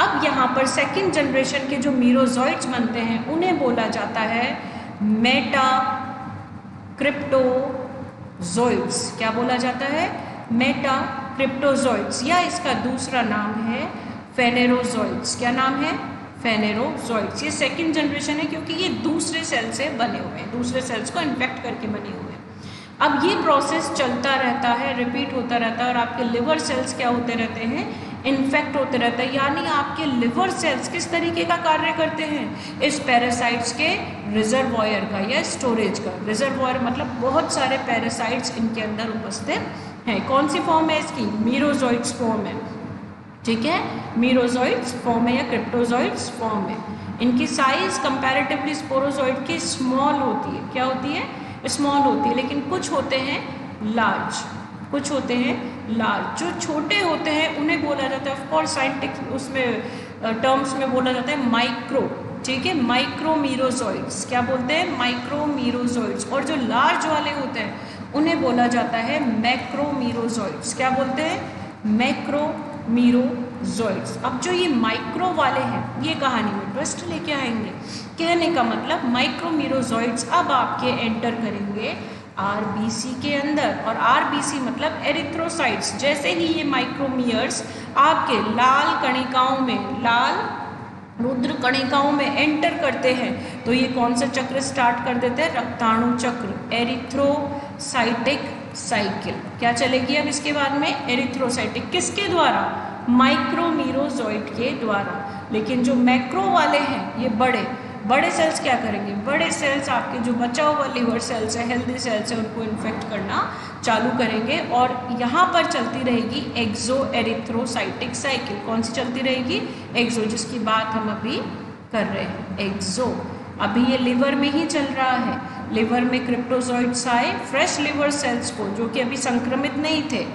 अब यहाँ पर सेकेंड जनरेशन के जो मीरोजॉइड्स बनते हैं उन्हें बोला जाता है मेटा क्रिप्टोजॉइड्स। क्या बोला जाता है, मेटा क्रिप्टोजॉइड्स, या इसका दूसरा नाम है फेनेरोजॉइड्स। क्या नाम है, फेनेरोजॉइड्स। ये सेकेंड जनरेशन है क्योंकि ये दूसरे सेल से बने हुए हैं, दूसरे सेल्स को इन्फेक्ट करके बने हुए हैं। अब ये प्रोसेस चलता रहता है, रिपीट होता रहता है, और आपके लिवर सेल्स क्या होते रहते हैं, इन्फेक्ट होते रहते हैं। यानी आपके लिवर सेल्स किस तरीके का कार्य करते हैं, इस पैरासाइट्स के रिजर्वॉयर का या स्टोरेज का। रिजर्वॉयर मतलब बहुत सारे पैरासाइट्स इनके अंदर उपस्थित हैं। कौन सी फॉर्म है इसकी, मीरोजॉइड्स फॉर्म है। ठीक है, मीरोजॉइड्स फॉर्म है या क्रिप्टोजॉइड्स फॉर्म है। इनकी साइज कंपैरेटिवली स्पोरोजॉइड की स्मॉल होती है। क्या होती है, स्मॉल होती है, लेकिन कुछ होते हैं लार्ज, कुछ होते हैं लार्ज। जो छोटे होते हैं उन्हें बोला जाता है, ऑफकोर्स साइंटिफिक उसमें टर्म्स में बोला जाता है माइक्रो। ठीक है, माइक्रोमीरोजॉइड्स। क्या बोलते हैं, माइक्रोमीरोजॉइड्स। और जो लार्ज वाले होते हैं उन्हें बोला जाता है मैक्रोमीरोजॉइड्स। क्या बोलते हैं, मैक्रोमीरोजॉइड्स। अब जो ये माइक्रो वाले हैं ये कहानी में ट्विस्ट लेके आएंगे। कहने का मतलब माइक्रोमीरोजॉइड्स अब आपके एंटर करेंगे आरबीसी के अंदर, और आरबीसी मतलब एरिथ्रोसाइट्स। जैसे ही ये माइक्रोमियर्स आपके लाल कणिकाओं में, लाल रुद्र कणिकाओं में एंटर करते हैं, तो ये कौन सा चक्र स्टार्ट कर देते हैं, रक्ताणु चक्र, एरिथ्रोसाइटिक साइकिल। क्या चलेगी अब इसके बाद में, एरिथ्रोसाइटिक। किसके द्वारा, माइक्रोमीरोजॉइड के द्वारा। लेकिन जो मैक्रो वाले हैं, ये बड़े सेल्स क्या करेंगे, बड़े सेल्स आपके जो बचा हुआ लिवर सेल्स है, हेल्दी सेल्स है, उनको इन्फेक्ट करना चालू करेंगे। और यहाँ पर चलती रहेगी एक्सो एरिथ्रोसाइटिक साइकिल। कौन सी चलती रहेगी, एक्सो, जिसकी बात हम अभी कर रहे हैं, एक्सो। अभी ये लिवर में ही चल रहा है। लिवर में क्रिप्टोजॉइड्स आए, फ्रेश लिवर सेल्स को जो कि अभी संक्रमित नहीं थे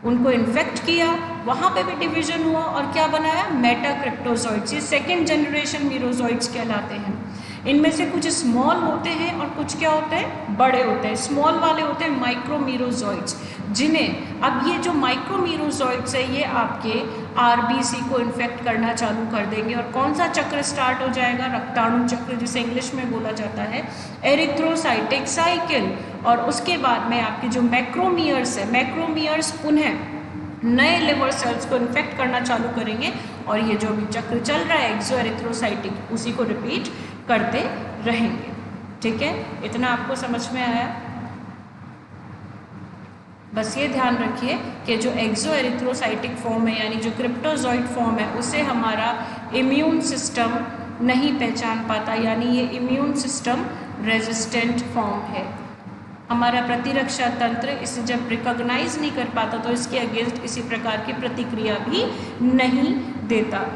उनको इन्फेक्ट किया, वहाँ पे भी डिवीजन हुआ और क्या बनाया, मेटा क्रिप्टोजॉइड्स। ये सेकेंड जनरेशन मीरोजॉइड्स कहलाते हैं। इनमें से कुछ स्मॉल होते हैं और कुछ क्या होते हैं, बड़े होते हैं। स्मॉल वाले होते हैं माइक्रोमीरोजॉइड्स, जिन्हें अब ये जो माइक्रोमीरोजॉइड्स है ये आपके आरबीसी को इन्फेक्ट करना चालू कर देंगे। और कौन सा चक्र स्टार्ट हो जाएगा, रक्ताणु चक्र, जिसे इंग्लिश में बोला जाता है एरिथ्रोसाइटिक साइकिल। और उसके बाद में आपके जो मैक्रोमियर्स है, मैक्रोमियर्स पुनः नए लिवर सेल्स को इन्फेक्ट करना चालू करेंगे, और ये जो भी चक्र चल रहा है एक्सो एरिथ्रोसाइटिक, उसी को रिपीट करते रहेंगे। ठीक है, इतना आपको समझ में आया। बस ये ध्यान रखिए कि जो एक्सो एरिथ्रोसाइटिक फॉर्म है यानी जो क्रिप्टोजॉइड फॉर्म है, उसे हमारा इम्यून सिस्टम नहीं पहचान पाता, यानी ये इम्यून सिस्टम रेजिस्टेंट फॉर्म है। हमारा प्रतिरक्षा तंत्र इसे जब रिकॉग्नाइज नहीं कर पाता तो इसके अगेंस्ट किसी प्रकार की प्रतिक्रिया भी नहीं देता।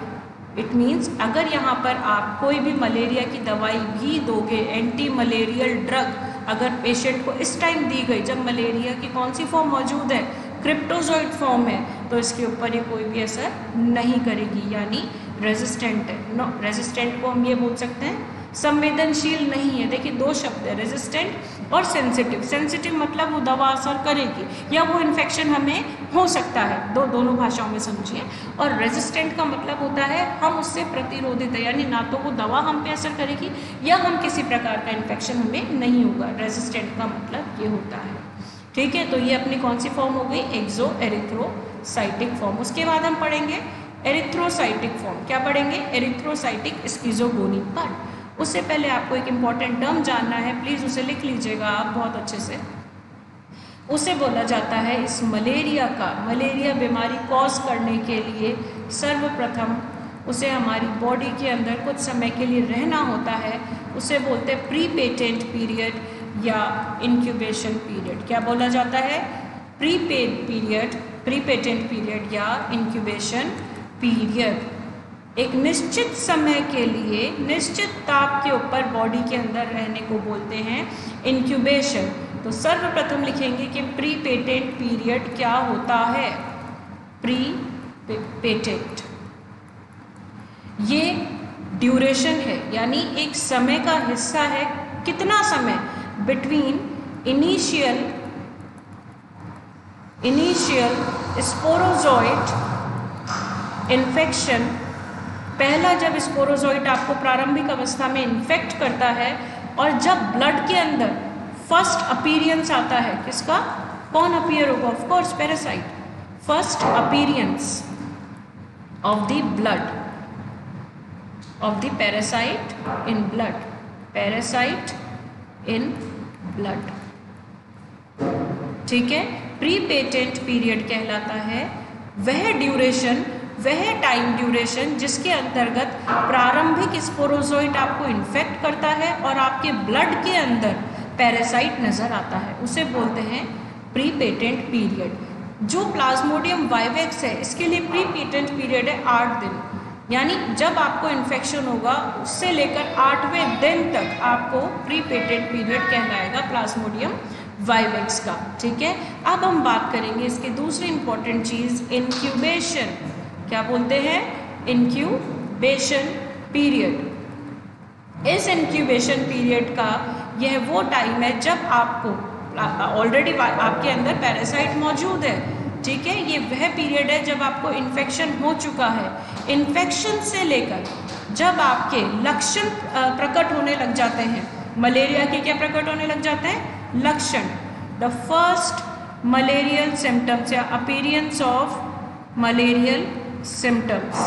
इट मीन्स अगर यहाँ पर आप कोई भी मलेरिया की दवाई भी दोगे, एंटी मलेरियल ड्रग अगर पेशेंट को इस टाइम दी गई जब मलेरिया की कौन सी फॉर्म मौजूद है, क्रिप्टोजॉइड फॉर्म है, तो इसके ऊपर ये कोई भी असर नहीं करेगी, यानी रेजिस्टेंट है। नो, रेजिस्टेंट को हम ये बोल सकते हैं संवेदनशील नहीं है। देखिए दो शब्द है, रेजिस्टेंट और सेंसिटिव। सेंसिटिव मतलब वो दवा असर करेगी या वो इन्फेक्शन हमें हो सकता है, दोनों भाषाओं में समझिए। और रेजिस्टेंट का मतलब होता है हम उससे प्रतिरोधित है, यानी ना तो वो दवा हम पे असर करेगी या हम किसी प्रकार का इन्फेक्शन हमें नहीं होगा। रेजिस्टेंट का मतलब ये होता है। ठीक है, तो ये अपनी कौन सी फॉर्म हो गई, एक्सो एरिथ्रो एरिथ्रोसाइटिक फॉर्म। उसके बाद हम पढ़ेंगे एरिथ्रोसाइटिक फॉर्म। क्या पढ़ेंगे? एरिथ्रोसाइटिक स्किज़ोगोनी। पर उससे पहले आपको एक इम्पॉर्टेंट टर्म जानना है, प्लीज़ उसे लिख लीजिएगा आप बहुत अच्छे से। उसे बोला जाता है इस मलेरिया बीमारी कॉज करने के लिए सर्वप्रथम उसे हमारी बॉडी के अंदर कुछ समय के लिए रहना होता है, उसे बोलते हैं प्री पेटेंट पीरियड या इंक्यूबेशन पीरियड। क्या बोला जाता है? प्री पेटेंट पीरियड या इंक्यूबेशन पीरियड। एक निश्चित समय के लिए निश्चित ताप के ऊपर बॉडी के अंदर रहने को बोलते हैं इंक्यूबेशन। तो सर्वप्रथम लिखेंगे कि प्री पेटेंट पीरियड क्या होता है। प्री पेटेंट ये ड्यूरेशन है, यानी एक समय का हिस्सा है। कितना समय? बिटवीन इनिशियल स्पोरोजोइट इन्फेक्शन, पहला जब स्पोरोजोइट आपको प्रारंभिक अवस्था में इन्फेक्ट करता है, और जब ब्लड के अंदर फर्स्ट अपीयरेंस आता है, किसका? कौन अपीयर होगा? Of course parasite. First appearance of the blood of the parasite in blood, parasite in blood, ठीक है। प्री पेटेंट पीरियड कहलाता है वह ड्यूरेशन, वह टाइम ड्यूरेशन जिसके अंतर्गत प्रारंभिक स्पोरोजोइट आपको इन्फेक्ट करता है और आपके ब्लड के अंदर पैरासाइट नजर आता है, उसे बोलते हैं प्री पेटेंट पीरियड। जो प्लाज्मोडियम वाइवेक्स है इसके लिए प्री पेटेंट पीरियड है 8 दिन, यानी जब आपको इन्फेक्शन होगा उससे लेकर 8वें दिन तक आपको प्री पेटेंट पीरियड कहलाएगा प्लाज्मोडियम वाइवेक्स का, ठीक है। अब हम बात करेंगे इसकी दूसरी इंपॉर्टेंट चीज़, इंक्यूबेशन। क्या बोलते हैं? Incubation period. इस इंक्यूबेशन पीरियड का यह वो टाइम है जब आपको ऑलरेडी आपके अंदर पैरासाइट मौजूद है, ठीक है। ये वह पीरियड है जब आपको इन्फेक्शन हो चुका है। इन्फेक्शन से लेकर जब आपके लक्षण प्रकट होने लग जाते हैं, मलेरिया के क्या प्रकट होने लग जाते हैं? लक्षण। द फर्स्ट मलेरियल सिम्टम्स या appearance of malarial symptoms,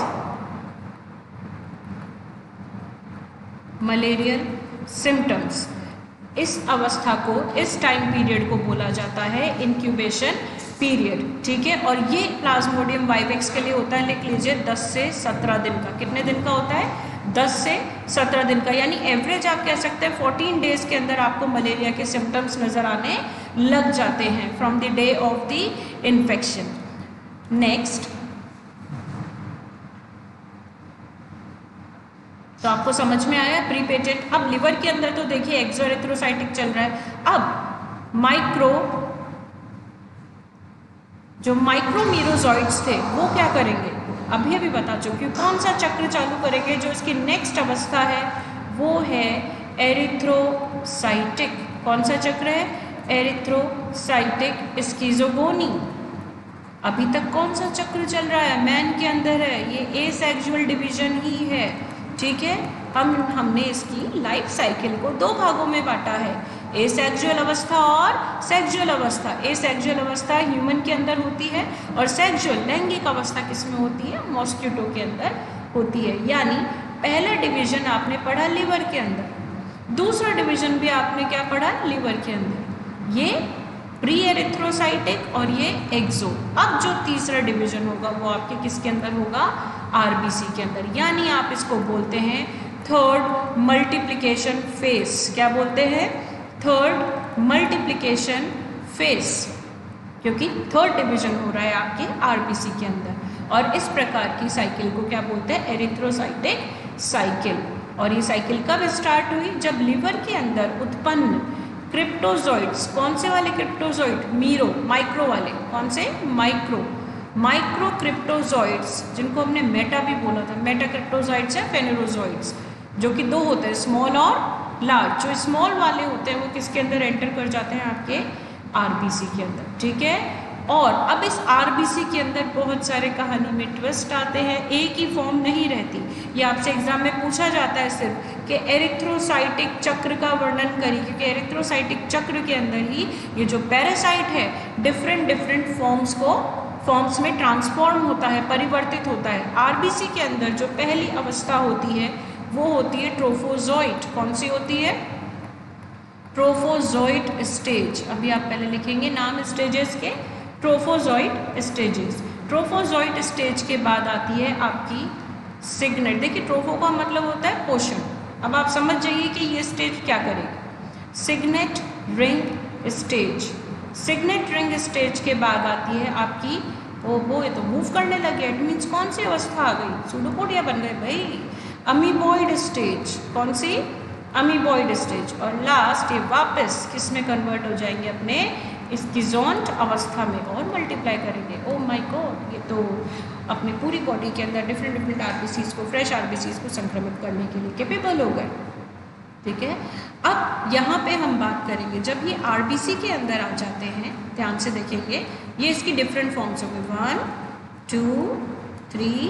malarial symptoms, इस अवस्था को, इस टाइम पीरियड को बोला जाता है इंक्यूबेशन पीरियड, ठीक है। और ये प्लाज्मोडियम वाइवेक्स के लिए होता है, लिख लीजिए 10 से 17 दिन का। कितने दिन का होता है? 10 से 17 दिन का, यानी एवरेज आप कह सकते हैं 14 डेज के अंदर आपको मलेरिया के सिम्टम्स नजर आने लग जाते हैं from the day of the infection. Next, तो आपको समझ में आया प्री पेटेंट। अब लिवर के अंदर तो देखिए एक्सोएरिथ्रोसाइटिक चल रहा है। अब जो माइक्रोमीरोजॉइड्स थे वो क्या करेंगे? अभी बता चुकी हूँ। कौन सा चक्र चालू करेंगे? जो इसकी नेक्स्ट अवस्था है वो है एरिथ्रोसाइटिक। कौन सा चक्र है? एरिथ्रोसाइटिक स्किज़ोगोनी। अभी तक कौन सा चक्र चल रहा है? मैन के अंदर है, ये एसेक्सुअल डिवीजन ही है, ठीक है। हमने इसकी लाइफ साइकिल को 2 भागों में बांटा है, एसेक्सुअल अवस्था और सेक्सुअल अवस्था। एसेक्सुअल अवस्था ह्यूमन के अंदर होती है और सेक्सुअल लैंगिक अवस्था किसमें होती है? मॉस्किटो के अंदर होती है। यानी पहला डिवीजन आपने पढ़ा लिवर के अंदर, दूसरा डिवीजन भी आपने क्या पढ़ा? लिवर के अंदर। ये प्री एरिथ्रोसाइटिक और ये एक्सो। अब जो तीसरा डिवीजन होगा वो आपके किसके अंदर होगा? आरबीसी के अंदर। यानी आप इसको बोलते हैं थर्ड मल्टीप्लिकेशन फेज। क्या बोलते हैं? थर्ड मल्टीप्लिकेशन फेज, क्योंकि थर्ड डिवीजन हो रहा है आपके आरबीसी के अंदर। और इस प्रकार की साइकिल को क्या बोलते हैं? Erythrocytic cycle. और ये साइकिल कब स्टार्ट हुई? जब लिवर के अंदर उत्पन्न क्रिप्टोजॉइड्स, कौन से वाले क्रिप्टोजॉइड? माइक्रो वाले। कौन से? माइक्रो क्रिप्टोजॉइड्स, जिनको हमने मेटा भी बोला था। मेटा क्रिप्टोजॉइड्स है फेनेरोजॉइड्स, जो कि 2 होते हैं, स्मॉल और लार्ज। जो स्मॉल वाले होते हैं वो किसके अंदर एंटर कर जाते हैं? आपके आरबीसी के अंदर, ठीक है। और अब इस आरबीसी के अंदर बहुत सारे कहानी में ट्विस्ट आते हैं, एक ही फॉर्म नहीं रहती। ये आपसे एग्जाम में पूछा जाता है सिर्फ कि एरिथ्रोसाइटिक चक्र का वर्णन करिए, क्योंकि एरिथ्रोसाइटिक चक्र के अंदर ही ये जो पैरासाइट है डिफरेंट फॉर्म्स को फॉर्म्स में ट्रांसफॉर्म होता है, परिवर्तित होता है। आरबीसी के अंदर जो पहली अवस्था होती है वो होती है ट्रोफोजोइट। कौन सी होती है? Trophozoite stage. अभी आप पहले लिखेंगे नाम स्टेजेस के, ट्रोफोजोइट स्टेजेस। ट्रोफोजोइट स्टेज के बाद आती है आपकी सिग्नेट। देखिए ट्रोफो का मतलब होता है पोषण। अब आप समझ जाइए कि ये स्टेज क्या करेगी। Signet ring stage. Signet ring stage के बाद आती है आपकी वो ये तो मूव करने लगे, इट मीन्स कौन सी अवस्था आ गई? सूडोपोडिया बन गए भाई। Amoeboid stage. कौन सी? Amoeboid stage. और लास्ट ये वापस किस में कन्वर्ट हो जाएंगे? अपने स्किज़ोइड अवस्था में और मल्टीप्लाई करेंगे। ओ माय गॉड, ये तो अपनी पूरी बॉडी के अंदर डिफरेंट आरबीसीज को, फ्रेश आरबीसीज को संक्रमित करने के लिए कैपेबल हो गए। ठीक है, अब यहाँ पे हम बात करेंगे जब ये आरबीसी के अंदर आ जाते हैं, ध्यान से देखेंगे, ये इसकी डिफरेंट फॉर्म्स होंगे 1 2 3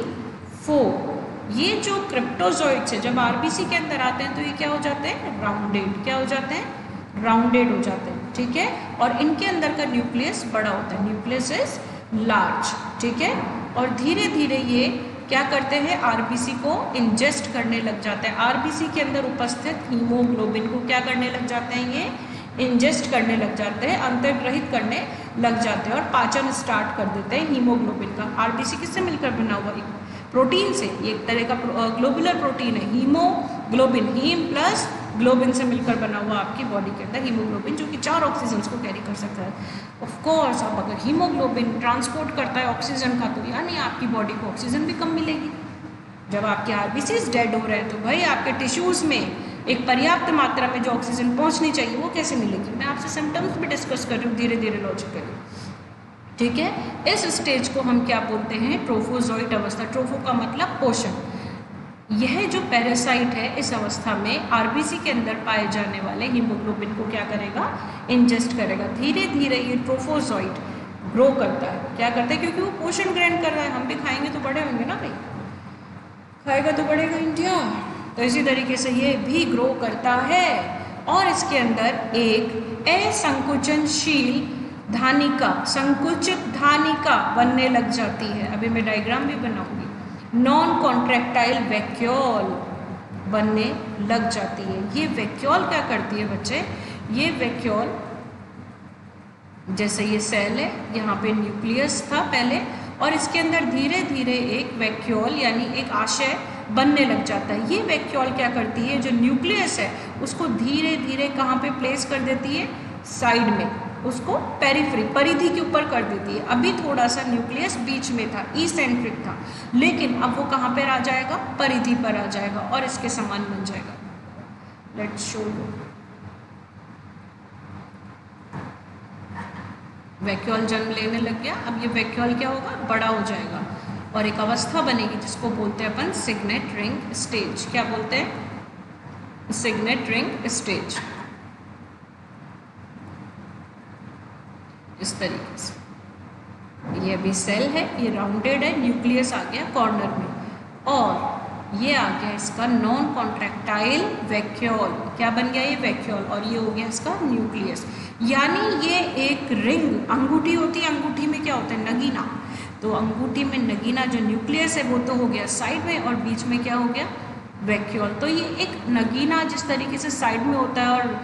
4। ये जो क्रिप्टोजोइड्स है जब आरबीसी के अंदर आते हैं तो ये क्या हो जाते हैं? राउंडेड। क्या हो जाते हैं? राउंडेड हो जाते हैं। ठीक है, और इनके अंदर का न्यूक्लियस बड़ा होता है, न्यूक्लियस इज लार्ज। ठीक है, और धीरे धीरे ये क्या करते हैं? आरबीसी को इंजेस्ट करने लग जाते हैं। आरबीसी के अंदर उपस्थित हीमोग्लोबिन को क्या करने लग जाते हैं? ये इंजेस्ट करने लग जाते हैं, अंतर्ग्रहित करने लग जाते हैं और पाचन स्टार्ट कर देते हैं हीमोग्लोबिन का। आरबीसी किससे मिलकर बना हुआ? एक प्रोटीन से। ये एक तरह का ग्लोबुलर प्रोटीन है, हीमोग्लोबिन, हीम प्लस ग्लोबिन से मिलकर बना हुआ आपकी बॉडी के अंदर हीमोग्लोबिन, जो कि 4 ऑक्सीजन को कैरी कर सकता है। ऑफ कोर्स अब अगर हीमोग्लोबिन ट्रांसपोर्ट करता है ऑक्सीजन का, तो यानी आपकी बॉडी को ऑक्सीजन भी कम मिलेगी। जब आपके आरबीसीज डेड हो रहे हैं तो भाई आपके टिश्यूज़ में एक पर्याप्त मात्रा में जो ऑक्सीजन पहुंचनी चाहिए वो कैसे मिलेगी? मैं आपसे सिम्टम्स भी डिस्कस कर रही हूँ धीरे धीरे लॉजिकली। ठीक है, इस स्टेज को हम क्या बोलते हैं? ट्रोफोजोइट अवस्था। ट्रोफो का मतलब पोषण। यह जो पैरासाइट है इस अवस्था में आरबीसी के अंदर पाए जाने वाले हीमोग्लोबिन को क्या करेगा? इंजेस्ट करेगा। धीरे धीरे ये ट्रोफोजोइट ग्रो करता है। क्या करता है? क्योंकि वो पोषण ग्रहण कर रहा है। हम भी खाएंगे तो बड़े होंगे ना भाई, खाएगा तो बढ़ेगा इंडिया। तो इसी तरीके से ये भी ग्रो करता है और इसके अंदर एक असंकुचनशील धानिका, संकुचित धानिका बनने लग जाती है। अभी मैं डायग्राम भी बनाऊंगी। नॉन कॉन्ट्रैक्टाइल वैक्यूल बनने लग जाती है। ये वैक्यूल क्या करती है बच्चे? ये वैक्यूल, जैसे ये सेल है, यहाँ पे न्यूक्लियस था पहले, और इसके अंदर धीरे धीरे एक वैक्यूल यानी एक आशय बनने लग जाता है। ये वैक्यूल क्या करती है? जो न्यूक्लियस है उसको धीरे धीरे कहाँ पे प्लेस कर देती है? साइड में, उसको पेरिफेरी, परिधि के ऊपर कर देती है। अभी थोड़ा सा न्यूक्लियस बीच में था, इसेंट्रिक था, लेकिन अब वो कहाँ पर आ जाएगा? परिधि पर आ जाएगा और इसके समान बन जाएगा। Let's show you. वैक्यूल जन्म लेने लग गया। अब ये वैक्यूल क्या होगा? बड़ा हो जाएगा और एक अवस्था बनेगी जिसको बोलते हैं अपन सिग्नेट रिंग स्टेज। क्या बोलते हैं? Signet ring stage. इस तरीके से ये अभी सेल है, ये राउंडेड है, न्यूक्लियस आ गया कॉर्नर में और ये आ गया इसका नॉन कॉन्ट्रैक्टाइल वैक्यूल। क्या बन गया? ये वैक्यूल, और ये हो गया इसका न्यूक्लियस। यानी ये एक रिंग, अंगूठी होती है, अंगूठी में क्या होता है? नगीना। तो अंगूठी में नगीना जो न्यूक्लियस है वो तो हो गया साइड में और बीच में क्या हो गया? वैक्यूल। तो ये एक नगीना जिस तरीके से साइड में होता है और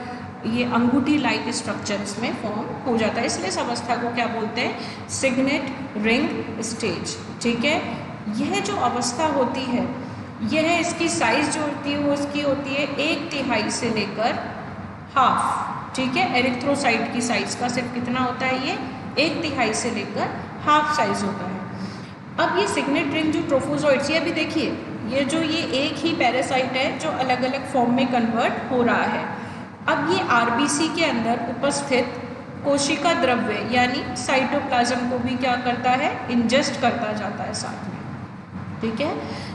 ये अंगूठी लाइक स्ट्रक्चर इसमें फॉर्म हो जाता है, इसलिए इस अवस्था को क्या बोलते हैं? Signet ring stage. ठीक है, यह जो अवस्था होती है, यह इसकी साइज जो होती है वो इसकी होती है 1/3 से लेकर हाफ। ठीक है, एरिथ्रोसाइट की साइज का सिर्फ कितना होता है? ये 1/3 से लेकर हाफ साइज होता है। अब ये सिग्नेट रिंग जो ट्रोफोजोइड्स, ये अभी देखिए, ये एक ही पैरासाइट है जो अलग अलग फॉर्म में कन्वर्ट हो रहा है। अब ये आरबीसी के अंदर उपस्थित कोशिका द्रव्य यानी साइटोप्लाज्म को भी क्या करता है? इंजेस्ट करता जाता है साथ में। ठीक है,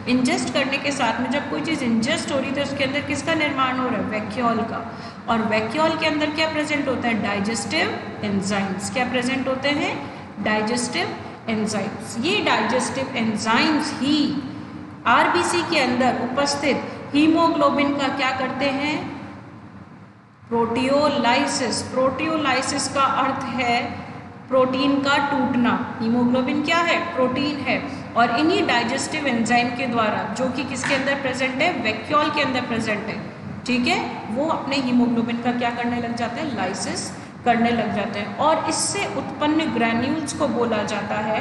इंजेस्ट करने के साथ में जब कोई चीज़ इंजेस्ट हो रही है तो उसके अंदर किसका निर्माण हो रहा है? वैक्यूल का। और वैक्यूल के अंदर क्या प्रेजेंट होता है? Digestive enzymes. क्या प्रेजेंट होते हैं? Digestive enzymes. ये डाइजेस्टिव एंजाइम्स ही आरबीसी के अंदर उपस्थित हीमोग्लोबिन का क्या करते हैं? प्रोटियोलाइसिस। प्रोटियोलाइसिस का अर्थ है प्रोटीन का टूटना। हीमोग्लोबिन क्या है? प्रोटीन है। और इन्हीं डाइजेस्टिव एंजाइम के द्वारा, जो कि किसके अंदर प्रेजेंट है? वैक्यूल के अंदर प्रेजेंट है, ठीक है, वो अपने हीमोग्लोबिन का क्या करने लग जाते हैं? लाइसिस करने लग जाते हैं। और इससे उत्पन्न ग्रैन्यूल्स को बोला जाता है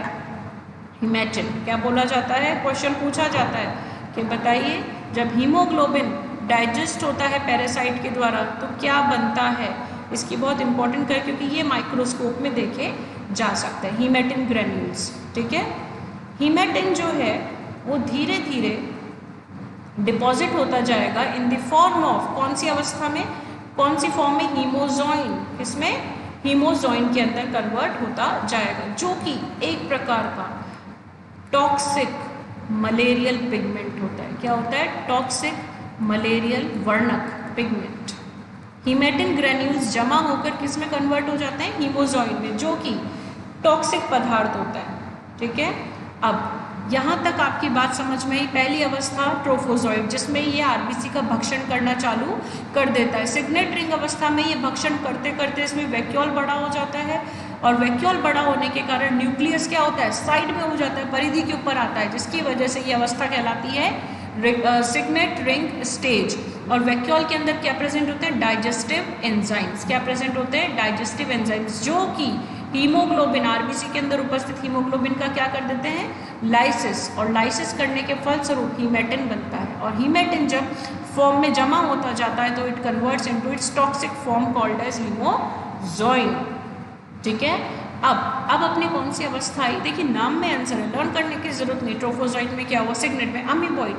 हीमेटिन। क्या बोला जाता है? क्वेश्चन पूछा जाता है कि बताइए, जब हीमोग्लोबिन डाइजेस्ट होता है पैरासाइट के द्वारा तो क्या बनता है? इसकी बहुत इंपॉर्टेंट कर, क्योंकि ये माइक्रोस्कोप में देखे जा सकते हैं। हीमेटिन ग्रैन्यूल्स, ठीक है। हीमेटिन जो है वो धीरे धीरे डिपॉजिट होता जाएगा इन द फॉर्म ऑफ, कौन सी अवस्था में, कौन सी फॉर्म में? हीमोजॉइन। इसमें हीमोजॉइन के अंदर कन्वर्ट होता जाएगा, जो कि एक प्रकार का टॉक्सिक मलेरियल पिगमेंट होता है। क्या होता है? टॉक्सिक मलेरियल वर्णक पिगमेंट। हीमेटिन ग्रैन्यूल्स जमा होकर किस में कन्वर्ट हो जाते हैं? हीमोजॉइन में, जो कि टॉक्सिक पदार्थ होता है, ठीक है। अब यहाँ तक आपकी बात समझ में आई। पहली अवस्था ट्रोफोजॉइड, जिसमें ये आरबीसी का भक्षण करना चालू कर देता है। सिग्नेट रिंग अवस्था में ये भक्षण करते करते इसमें वैक्यूल बड़ा हो जाता है, और वैक्यूल बड़ा होने के कारण न्यूक्लियस क्या होता है? साइड में हो जाता है, परिधि के ऊपर आता है, जिसकी वजह से ये अवस्था कहलाती है सिग्नेट रिंग स्टेज। और वैक्यूल के अंदर क्या प्रेजेंट होते हैं? Digestive enzymes. क्या प्रेजेंट होते हैं? डाइजेस्टिव एंजाइम्स, जो कि हीमोग्लोबिन, आरबीसी के अंदर उपस्थित हीमोग्लोबिन का क्या कर देते हैं? लाइसिस। और लाइसिस करने के फलस्वरूप हीमेटिन बनता है। और हीमेटिन जब फॉर्म में जमा होता जाता है तो it converts into its toxic form called as haemozoin, ठीक है। अब अपनी कौन सी अवस्था आई? देखिए, नाम में आंसर है, लर्न करने की जरूरत नहीं। ट्रोफोजॉइड में क्या हुआ? सिग्नेट में अमीबॉइड।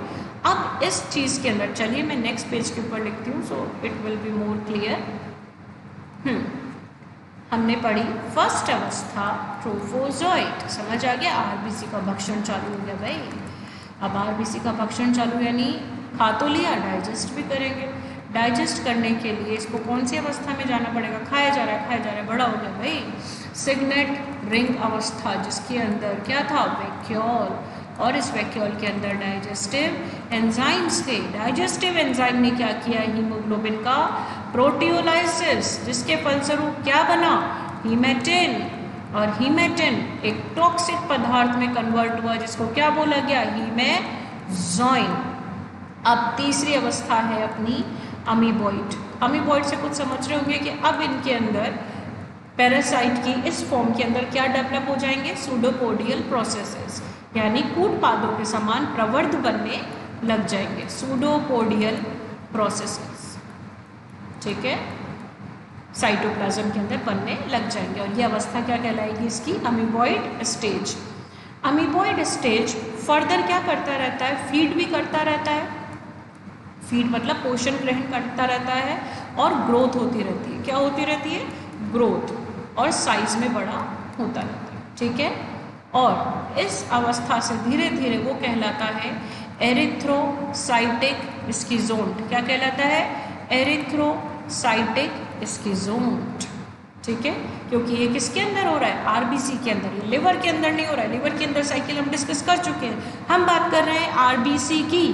अब इस चीज के अंदर चलिए मैं नेक्स्ट पेज के ऊपर लिखती हूँ, so it will be more clear. हमने पढ़ी फर्स्ट अवस्था ट्रोफोजॉइड, समझ आ गया? आरबीसी का भक्षण चालू हो गया भाई। अब आरबीसी का भक्षण चालू यानी खा तो लिया, डाइजेस्ट भी करेंगे। डाइजेस्ट करने के लिए इसको कौन सी अवस्था में जाना पड़ेगा? खाया जा रहा है, खाया जा रहा है, बड़ा हो गया भाई। सिग्नेट रिंग अवस्था, जिसके अंदर क्या था? वैक्यूल। और इस वैक्यूल के अंदर डाइजेस्टिव एंजाइम्स थे। डाइजेस्टिव एंजाइम ने क्या किया? हीमोग्लोबिन का प्रोटियोलाइसिस, जिसके फलस्वरूप क्या बना? हीमेटिन। और हीमेटिन एक टॉक्सिक पदार्थ में कन्वर्ट हुआ, जिसको क्या बोला गया? हीमेजॉइन। अब तीसरी अवस्था है अपनी अमीबॉइड। अमीबॉइड से कुछ समझ रहे होंगे कि अब इनके अंदर पैरासाइट की इस फॉर्म के अंदर क्या डेवलप हो जाएंगे? सूडोपोडियल प्रोसेसेस, यानी कूट पादों के समान प्रवर्ध बनने लग जाएंगे। सूडोपोडियल प्रोसेसेस, ठीक है, साइटोप्लाज्म के अंदर बनने लग जाएंगे। और ये अवस्था क्या कहलाएगी? इसकी amoeboid stage. Amoeboid stage further क्या करता रहता है? फीड भी करता रहता है। फीड मतलब पोषण ग्रहण करता रहता है और ग्रोथ होती रहती है। क्या होती रहती है? ग्रोथ, और साइज में बड़ा होता रहता है, ठीक है। और इस अवस्था से धीरे धीरे वो कहलाता है एरिथ्रोसाइटिक स्किज़ोन्ट। क्या कहलाता है? एरिथ्रोसाइटिक स्किज़ोन्ट, ठीक है, क्योंकि ये किसके अंदर हो रहा है? आरबीसी के अंदर। ये लिवर के अंदर नहीं हो रहा है। लिवर के अंदर साइकिल हम डिस्कस कर चुके हैं। हम बात कर रहे हैं आरबीसी की,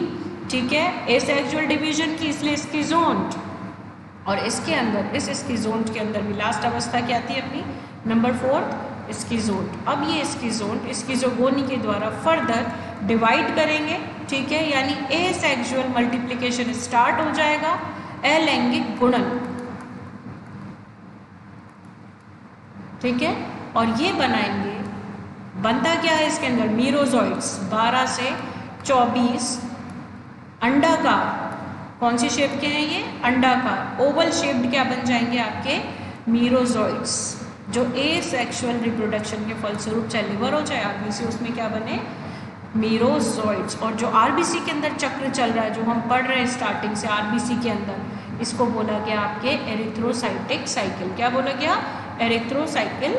ठीक है, एसेक्सुअल डिवीजन की, इसलिए स्किज़ोन्ट। और इसके अंदर, इस स्किज़ोन्ट के अंदर भी लास्ट अवस्था क्या आती है अपनी? नंबर 4 स्किज़ोन्ट। अब ये स्किज़ोन्ट स्किज़ोगोनी के द्वारा फर्दर डिवाइड करेंगे, ठीक है, यानी एसेक्सुअल मल्टीप्लिकेशन स्टार्ट हो जाएगा, अलैंगिक गुणन, ठीक है। और ये बनाएंगे, बनता क्या है इसके अंदर? मीरोजॉइड्स। 12 से 24 अंडाकार, कौन सी शेप के हैं ये? अंडाकार, ओवल शेप्ड क्या बन जाएंगे आपके? मीरोजॉइड्स, जो एसेक्सुअल रिप्रोडक्शन के फलस्वरूप चाहे लिवर हो चाहे आरबीसी, उसमें क्या बने? मीरोजॉइड्स। और जो आरबीसी के अंदर चक्र चल रहा है, जो हम पढ़ रहे हैं स्टार्टिंग से आरबीसी के अंदर, इसको बोला गया आपके एरिथ्रोसाइटिक साइकिल। क्या बोला गया? एरिथ्रोसाइकिल,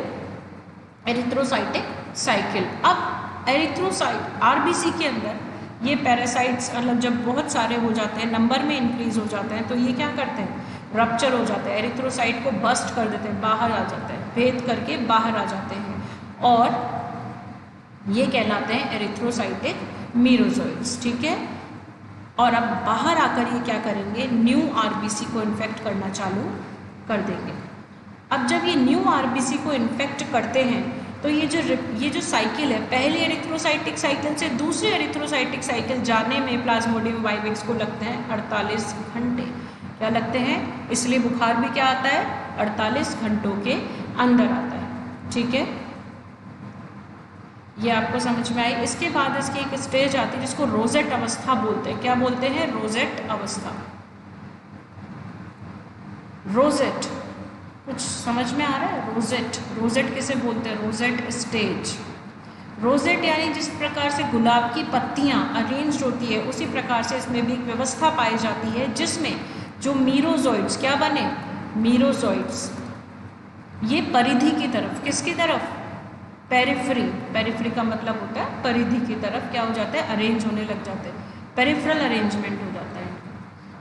एरिथ्रोसाइटिक साइकिल। अब एरिथ्रोसाइट आरबीसी के अंदर ये पैरासाइट्स मतलब जब बहुत सारे हो जाते हैं, नंबर में इंक्रीज हो जाते हैं, तो ये क्या करते हैं? रप्चर हो जाते हैं, एरिथ्रोसाइट को बस्ट कर देते हैं, बाहर आ जाते हैं, भेद करके बाहर आ जाते हैं, और ये कहलाते हैं एरिथ्रोसाइटिक मीरोजॉइड्स, ठीक है। और अब बाहर आकर ये क्या करेंगे? न्यू आरबीसी को इन्फेक्ट करना चालू कर देंगे। अब जब ये न्यू आरबीसी को इन्फेक्ट करते हैं तो ये जो साइकिल है, पहले एरिथ्रोसाइटिक साइकिल से दूसरे एरिथ्रोसाइटिक साइकिल जाने में प्लाज्मोडियम वाइवेक्स को लगते हैं 48 घंटे। क्या लगते हैं? इसलिए बुखार भी क्या आता है? 48 घंटों के अंदर आता है। ठीक है, ये आपको समझ में आई। इसके बाद इसकी एक स्टेज आती है जिसको रोजेट अवस्था बोलते हैं। क्या बोलते हैं? रोजेट अवस्था। रोजेट कुछ समझ में आ रहा है? रोजेट, रोजेट किसे बोलते हैं? Rosette stage. रोजेट यानी जिस प्रकार से गुलाब की पत्तियां अरेंज होती है उसी प्रकार से इसमें भी एक व्यवस्था पाई जाती है जिसमें जो मीरोजोइड्स क्या बने? मीरोजोइड्स ये परिधि की तरफ, किसकी तरफ? पेरिफ्री। पेरिफ्री का मतलब होता है परिधि की तरफ क्या हो जाता है? अरेंज होने लग जाते हैं, पेरिफेरल अरेंजमेंट हो जाता है।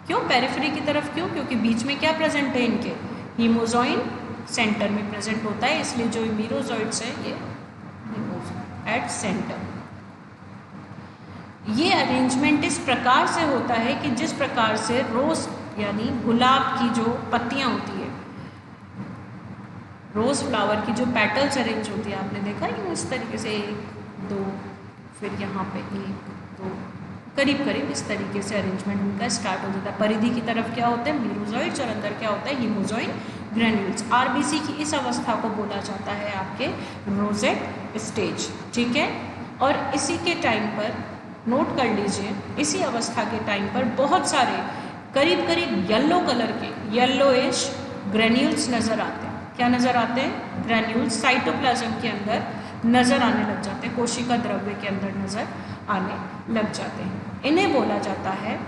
क्यों पेरिफ्री की तरफ? क्यों? क्योंकि बीच में क्या प्रेजेंट है इनके? हीमोजोइन सेंटर में प्रेजेंट होता है, इसलिए जो मीरोजोइड्स है ये एट सेंटर। ये अरेंजमेंट इस प्रकार से होता है कि जिस प्रकार से रोज यानी गुलाब की जो पत्तियां होती है, रोज फ्लावर की जो पेटल्स अरेंज होती है, आपने देखा है इस तरीके से 1 2 फिर यहाँ पे 1 2 करीब करीब इस तरीके से अरेंजमेंट उनका स्टार्ट हो जाता है। परिधि की तरफ क्या होता है? मीरोजोइड्स और अंदर क्या होता है? Hemozoin granules. आरबीसी की इस अवस्था को बोला जाता है आपके रोजेट स्टेज। ठीक है, और इसी के टाइम पर नोट कर लीजिए, इसी अवस्था के टाइम पर बहुत सारे करीब करीब येलो कलर के येलोइश ग्रेन्यूल्स नज़र आते हैं। क्या नज़र आते हैं? ग्रेन्यूल्स साइटोप्लाज्म के अंदर नज़र आने लग जाते हैं, कोशिका द्रव्य के अंदर नज़र आने लग जाते हैं। इन्हें बोला जाता है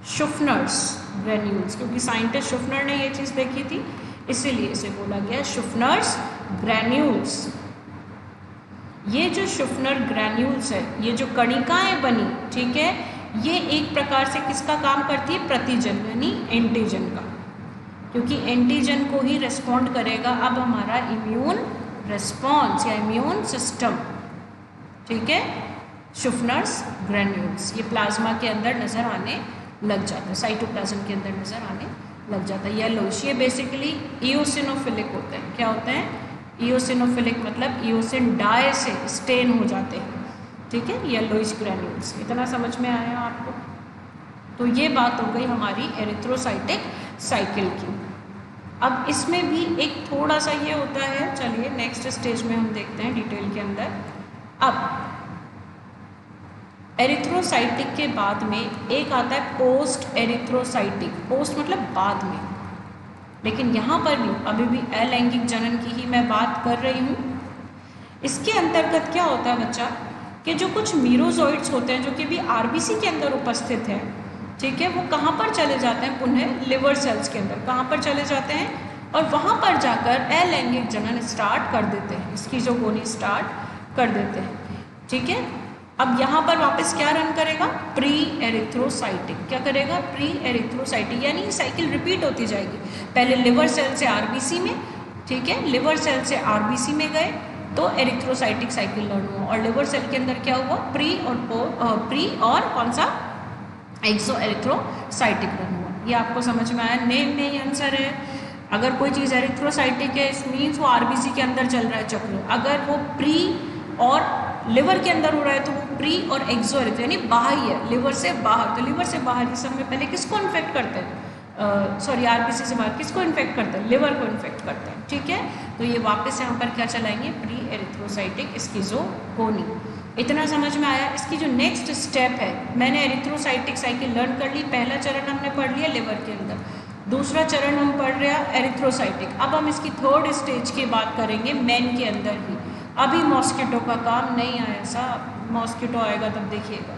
शुफनर्स ग्रेन्यूल्स, क्योंकि साइंटिस्ट शुफनर ने ये चीज़ देखी थी इसीलिए इसे बोला गया शुफनर्स ग्रेन्यूल्स। ये जो शुफनर ग्रेन्यूल्स है, ये जो कणिकाएं बनी, ठीक है, ये एक प्रकार से किसका काम करती है? प्रतिजन यानी एंटीजन का, क्योंकि एंटीजन को ही रिस्पॉन्ड करेगा अब हमारा इम्यून रिस्पॉन्स या इम्यून सिस्टम। ठीक है, शुफनर्स ग्रेन्यूल्स ये प्लाज्मा के अंदर नज़र आने लग जाता है, साइटोप्लाज्म के अंदर नज़र आने लग जाता है। येलोइश ये बेसिकली इओसिनोफिलिक होते हैं। क्या होते हैं? इओसिनोफिलिक मतलब इओसिन डाई से स्टेन हो जाते हैं। ठीक है, येलोइश ग्रेन्यूल्स। इतना समझ में आया आपको? तो ये बात हो गई हमारी एरिथ्रोसाइटिक साइकिल की। अब इसमें भी एक थोड़ा सा ये होता है, चलिए नेक्स्ट स्टेज में हम देखते हैं डिटेल के अंदर। अब एरिथ्रोसाइटिक के बाद में एक आता है पोस्ट एरिथ्रोसाइटिक। पोस्ट मतलब बाद में, लेकिन यहाँ पर भी अभी भी अलैंगिक जनन की ही मैं बात कर रही हूँ। इसके अंतर्गत क्या होता है बच्चा कि जो कुछ मीरोजोइड्स होते हैं जो कि भी आरबीसी के अंदर उपस्थित हैं, ठीक है, वो कहाँ पर चले जाते हैं? पुनः लिवर सेल्स के अंदर कहाँ पर चले जाते हैं? और वहाँ पर जाकर अलैंगिक जनन स्टार्ट कर देते हैं, स्किज़ोगोनी स्टार्ट कर देते हैं। ठीक है, अब यहाँ पर वापस क्या रन करेगा? Pre erythrocytic. क्या करेगा? प्री एरिथ्रोसाइटिक, यानी साइकिल रिपीट होती जाएगी। पहले लिवर सेल से आरबीसी में, ठीक है, लिवर सेल से आरबीसी में गए तो एरिथ्रोसाइटिक साइकिल लर्न हुआ, और लिवर सेल के अंदर क्या हुआ? प्री और कौन सा? एक्सो एरिथ्रोसाइटिक रन हुआ। ये आपको समझ में आया? नेम में ही आंसर है। अगर कोई चीज़ एरिथ्रोसाइटिक है इस मीन्स वो आरबीसी के अंदर चल रहा है चक्र। अगर वो प्री और लिवर के अंदर हो रहा है तो वो प्री और एक्सो एरिथ्रो यानी बाहर ही है, लिवर से बाहर। तो लिवर से बाहर इस समय पहले किसको इन्फेक्ट करते हैं? सॉरी, आरबीसी से बाहर किसको इन्फेक्ट करते हैं? लिवर को इन्फेक्ट करते हैं। ठीक है, तो ये वापस यहाँ पर क्या चलाएंगे? Pre erythrocytic schizogony. इतना समझ में आया? इसकी जो नेक्स्ट स्टेप है, मैंने एरिथ्रोसाइटिक साइकिल लर्न कर ली। पहला चरण हमने पढ़ लिया लिवर के अंदर, दूसरा चरण हम पढ़ रहे हैं एरिथ्रोसाइटिक। अब हम इसकी थर्ड स्टेज की बात करेंगे मैन के अंदर ही। अभी मॉस्किटो का काम नहीं आया साहब, मॉस्किटो आएगा तब देखिएगा।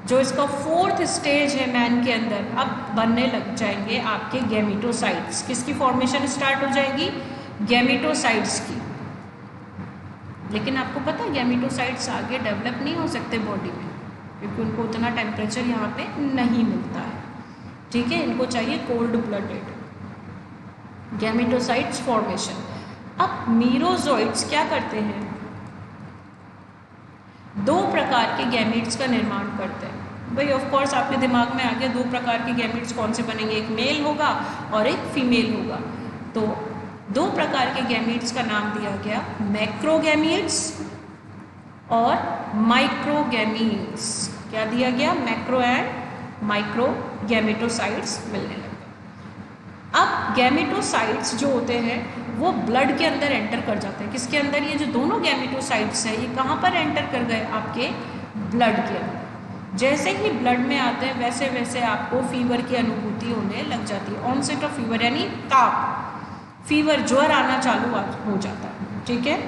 जो इसका फोर्थ स्टेज है मैन के अंदर, अब बनने लग जाएंगे आपके गैमेटोसाइट्स। किसकी फॉर्मेशन स्टार्ट हो जाएगी? गैमेटोसाइट्स की। लेकिन आपको पता है गैमेटोसाइट्स आगे डेवलप नहीं हो सकते बॉडी में, क्योंकि उनको उतना टेम्परेचर यहाँ पे नहीं मिलता है। ठीक है, इनको चाहिए कोल्ड ब्लडेड। Gametocytes formation. अब मीरोजोइट्स क्या करते हैं? 2 प्रकार के गैमेट्स का निर्माण करते हैं। भाई ऑफ कोर्स आपके दिमाग में आ गया, दो प्रकार के गैमेट्स कौन से बनेंगे, एक मेल होगा और एक फीमेल होगा। तो दो प्रकार के गैमेट्स का नाम दिया गया, मैक्रोगैमेट्स और माइक्रोगैमीट्स। क्या दिया गया, मैक्रो एंड माइक्रो गैमेटोसाइट्स मिलने लगे। अब गैमेटोसाइट्स जो होते हैं वो ब्लड के अंदर एंटर कर जाते हैं। किसके अंदर, ये जो दोनों गैमेटोसाइट्स हैं ये कहाँ पर एंटर कर गए, आपके ब्लड के अंदर। जैसे ही ब्लड में आते हैं वैसे वैसे आपको फीवर की अनुभूति होने लग जाती है। ऑनसेट ऑफ फीवर यानी ताप, फीवर, ज्वर आना चालू हो जाता है, ठीक है।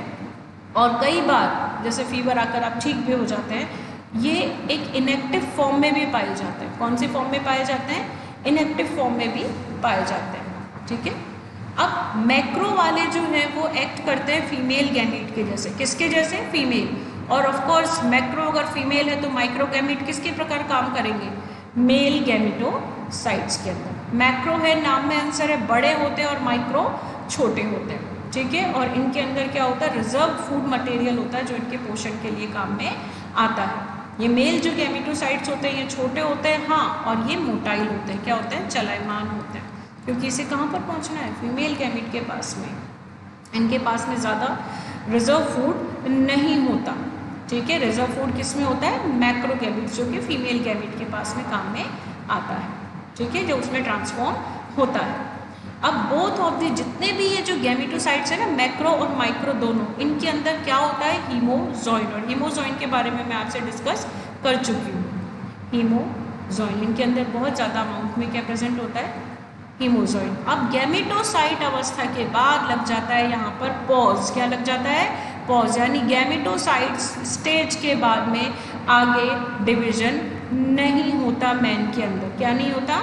और कई बार जैसे फीवर आकर आप ठीक भी हो जाते हैं, ये एक इनएक्टिव फॉर्म में भी पाए जाते हैं। कौन सी फॉर्म में पाए जाते हैं, इनएक्टिव फॉर्म में भी पाए जाते हैं, ठीक है। अब मैक्रो वाले जो हैं वो एक्ट करते हैं फीमेल गैमेट के जैसे। किसके जैसे, फीमेल। और ऑफ कोर्स मैक्रो अगर फीमेल है तो माइक्रो गैमेट किसके प्रकार काम करेंगे, मेल गैमेटोसाइट्स के अंदर। मैक्रो है, नाम में आंसर है, बड़े होते हैं और माइक्रो छोटे होते हैं, ठीक है। और इनके अंदर क्या होता है, रिजर्व फूड मटेरियल होता है जो इनके पोषण के लिए काम में आता है। ये मेल जो गैमेटोसाइट्स होते हैं ये छोटे होते हैं, हाँ, और ये मोटाइल होते हैं। क्या होते हैं, चलायमान होते हैं, क्योंकि इसे कहाँ पर पहुँचना है, फीमेल गैमेट के पास में। इनके पास में ज़्यादा रिजर्व फूड नहीं होता, ठीक है। रिजर्व फूड किस में होता है, मैक्रो गैमेट, जो कि फीमेल गैमेट के पास में काम में आता है, ठीक है, जो उसमें ट्रांसफॉर्म होता है। अब बोथ ऑफ दी, जितने भी ये जो गैमेटोसाइट्स है ना, मैक्रो और माइक्रो दोनों, इनके अंदर क्या होता है, हीमोजॉइन। और हीमोजॉइन के बारे में मैं आपसे डिस्कस कर चुकी हूँ। हीमोजॉइन, इनके अंदर बहुत ज़्यादा अमाउंट में क्या प्रेजेंट होता है, हीमोजॉइन। अब गैमेटोसाइट अवस्था के बाद लग जाता है यहाँ पर पॉज। क्या लग जाता है, पॉज, यानी गैमेटोसाइट्स स्टेज के बाद में आगे डिवीजन नहीं होता मैन के अंदर। क्या नहीं होता,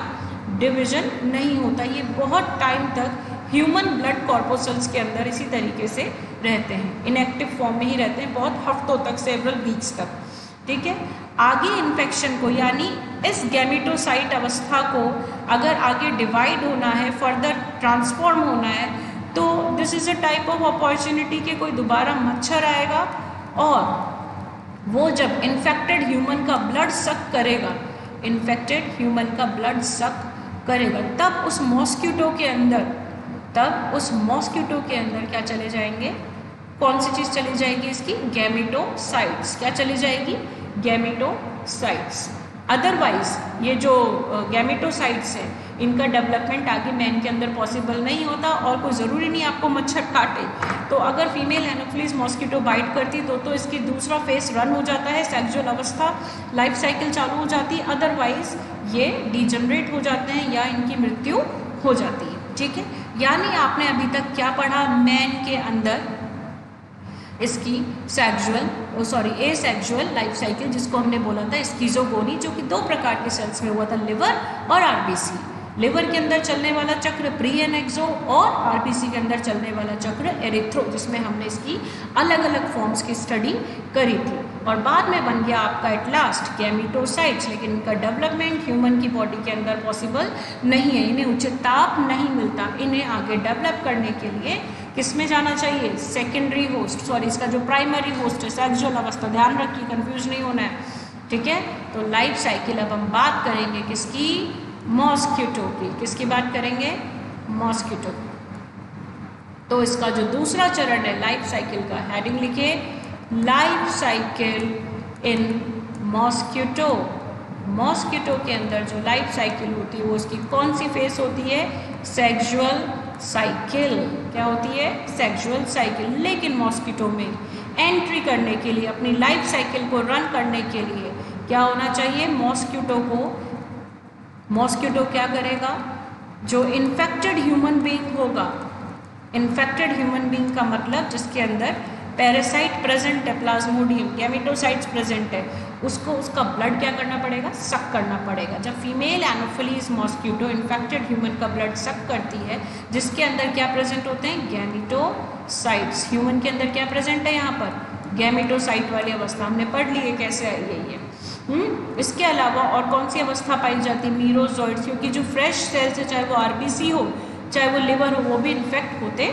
डिवीजन नहीं होता। ये बहुत टाइम तक ह्यूमन ब्लड कॉर्पोसल्स के अंदर इसी तरीके से रहते हैं, इनएक्टिव फॉर्म में ही रहते हैं बहुत हफ्तों तक, सेवरल वीक्स तक, ठीक है। आगे इन्फेक्शन को, यानी इस गैमेटोसाइट अवस्था को अगर आगे डिवाइड होना है, फर्दर ट्रांसफॉर्म होना है, तो this is a type of opportunity कि कोई दोबारा मच्छर आएगा और वो जब इन्फेक्टेड ह्यूमन का ब्लड सक करेगा, इन्फेक्टेड ह्यूमन का ब्लड सक करेगा, तब उस मॉस्किटो के अंदर, क्या चले जाएंगे, कौन सी चीज़ चली जाएगी इसकी, गैमेटोसाइट्स। क्या चली जाएगी, गैमेटोसाइट्स। अदरवाइज ये जो गैमेटोसाइट्स है इनका डेवलपमेंट आगे मैन के अंदर पॉसिबल नहीं होता। और कोई ज़रूरी नहीं आपको मच्छर काटे, तो अगर फीमेल एनोफिलीज मॉस्किटो बाइट करती तो इसकी दूसरा फेस रन हो जाता है, सेक्सुअल अवस्था, लाइफ साइकिल चालू हो जाती है। अदरवाइज ये डिजनरेट हो जाते हैं या इनकी मृत्यु हो जाती है, ठीक है। यानी आपने अभी तक क्या पढ़ा, मैन के अंदर इसकी एसेक्सुअल लाइफ साइकिल, जिसको हमने बोला था स्किज़ोगोनी, जो कि दो प्रकार के सेल्स में हुआ था, लिवर और आरबीसी। लिवर के अंदर चलने वाला चक्र प्री एंड एक्सो, और आरबीसी के अंदर चलने वाला चक्र एरिथ्रो, जिसमें हमने इसकी अलग अलग फॉर्म्स की स्टडी करी थी। और बाद में बन गया आपका एट लास्ट गैमेटोसाइट्स, लेकिन इनका डेवलपमेंट ह्यूमन की बॉडी के अंदर पॉसिबल नहीं है, इन्हें उचित ताप नहीं मिलता। इन्हें आगे डेवलप करने के लिए किस में जाना चाहिए, सेकेंडरी होस्ट, इसका जो प्राइमरी होस्ट है सेक्सुअल अवस्था, ध्यान रखिए कंफ्यूज नहीं होना है, ठीक है। तो लाइफ साइकिल अब हम बात करेंगे किसकी, मॉस्किटो की। किसकी बात करेंगे, मॉस्किटो। तो इसका जो दूसरा चरण है लाइफ साइकिल का, हेडिंग लिखिए, life cycle in mosquito. Mosquito के अंदर जो लाइफ साइकिल होती है वो उसकी कौन सी फेस होती है, सेक्सुअल साइकिल। क्या होती है, सेक्सुअल साइकिल। लेकिन मॉस्किटो में एंट्री करने के लिए, अपनी लाइफ साइकिल को रन करने के लिए क्या होना चाहिए, मॉस्किटो क्या करेगा, जो इन्फेक्टेड ह्यूमन बीइंग होगा, इन्फेक्टेड ह्यूमन बीइंग का मतलब जिसके अंदर पैरासाइट प्रेजेंट है, प्लाज्मोडियम, गैमेटोसाइट्स प्रेजेंट है, उसको उसका ब्लड क्या करना पड़ेगा, सक करना पड़ेगा। जब female anopheles mosquito infected human का ब्लड सक करती है, जिसके अंदर क्या प्रेजेंट होते हैं, गैमेटोसाइट्स। ह्यूमन के अंदर क्या प्रेजेंट है, यहाँ पर गैमेटोसाइट वाली अवस्था हमने पढ़ ली है कैसे आई है ये। इसके अलावा और कौन सी अवस्था पाई जाती है, मीरोजॉइड्स, क्योंकि जो फ्रेश सेल्स है, चाहे वो आरबीसी हो चाहे वो लिवर हो, वो भी इन्फेक्ट होते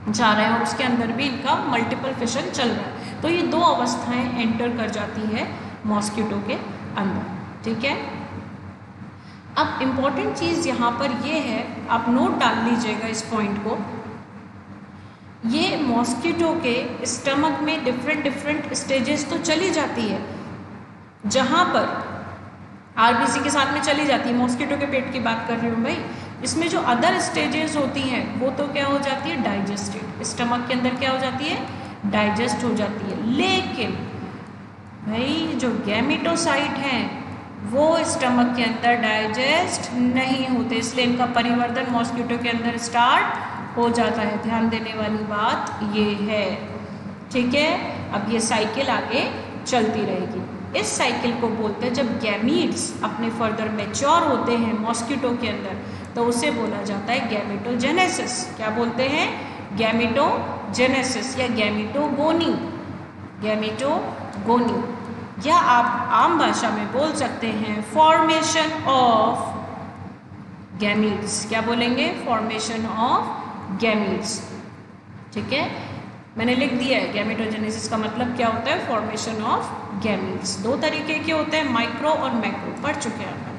जा रहे हैं और उसके अंदर भी इनका मल्टीपल फिशन चल रहा है। तो ये दो अवस्थाएं एंटर कर जाती है मॉस्किटो के अंदर, ठीक है। अब इम्पॉर्टेंट चीज़ यहाँ पर ये है, आप नोट डाल लीजिएगा इस पॉइंट को, ये मॉस्किटो के स्टमक में डिफरेंट स्टेजेस तो चली जाती है, जहाँ पर आरबीसी के साथ में चली जाती है, मॉस्किटो के पेट की बात कर रही हूँ भाई। इसमें जो अदर स्टेजेस होती हैं वो तो क्या हो जाती है, डाइजेस्टेड, स्टमक के अंदर क्या हो जाती है, डाइजेस्ट हो जाती है। लेकिन भाई जो गैमेटोसाइट हैं वो स्टमक के अंदर डाइजेस्ट नहीं होते, इसलिए इनका परिवर्तन मॉस्किटो के अंदर स्टार्ट हो जाता है। ध्यान देने वाली बात ये है, ठीक है। अब ये साइकिल आगे चलती रहेगी। इस साइकिल को बोलते हैं, जब गैमीट्स अपने फर्दर मैच्योर होते हैं मॉस्किटो के अंदर, तो उसे बोला जाता है गैमेटोजेनेसिस। क्या बोलते हैं, गैमेटोजेनेसिस या गैमेटोगोनी, गैमेटोगोनी, या आप आम भाषा में बोल सकते हैं फॉर्मेशन ऑफ गैमीट्स। क्या बोलेंगे, फॉर्मेशन ऑफ गैमीट्स, ठीक है। मैंने लिख दिया है, गैमेटोजेनेसिस का मतलब क्या होता है, फॉर्मेशन ऑफ गैमीट्स। दो तरीके के होते हैं, माइक्रो और मैक्रो, पढ़ चुके हैं अपन,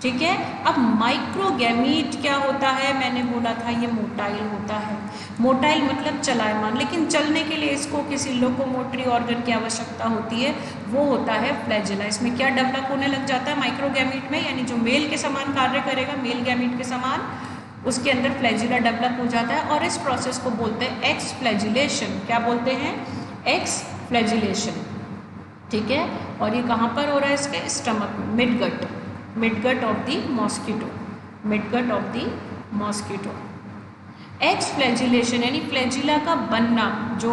ठीक है। अब माइक्रो गैमीट क्या होता है, मैंने बोला था ये मोटाइल होता है। मोटाइल मतलब चलायमान, लेकिन चलने के लिए इसको किसी लोकोमोटरी ऑर्गन की आवश्यकता होती है, वो होता है फ्लैजिला। इसमें क्या डेवलप होने लग जाता है माइक्रो गैमीट में, यानी जो मेल के समान कार्य करेगा, मेल गैमीट के समान, उसके अंदर फ्लैजिला डेवलप हो जाता है, और इस प्रोसेस को बोलते हैं एक्स फ्लैजिलेशन। क्या बोलते हैं, एक्स फ्लैजिलेशन, ठीक है। और ये कहाँ पर हो रहा है, इसके स्टमक में, midgut of the mosquito, midgut of the mosquito. X flagellation यानी फ्लैजिला का बनना, जो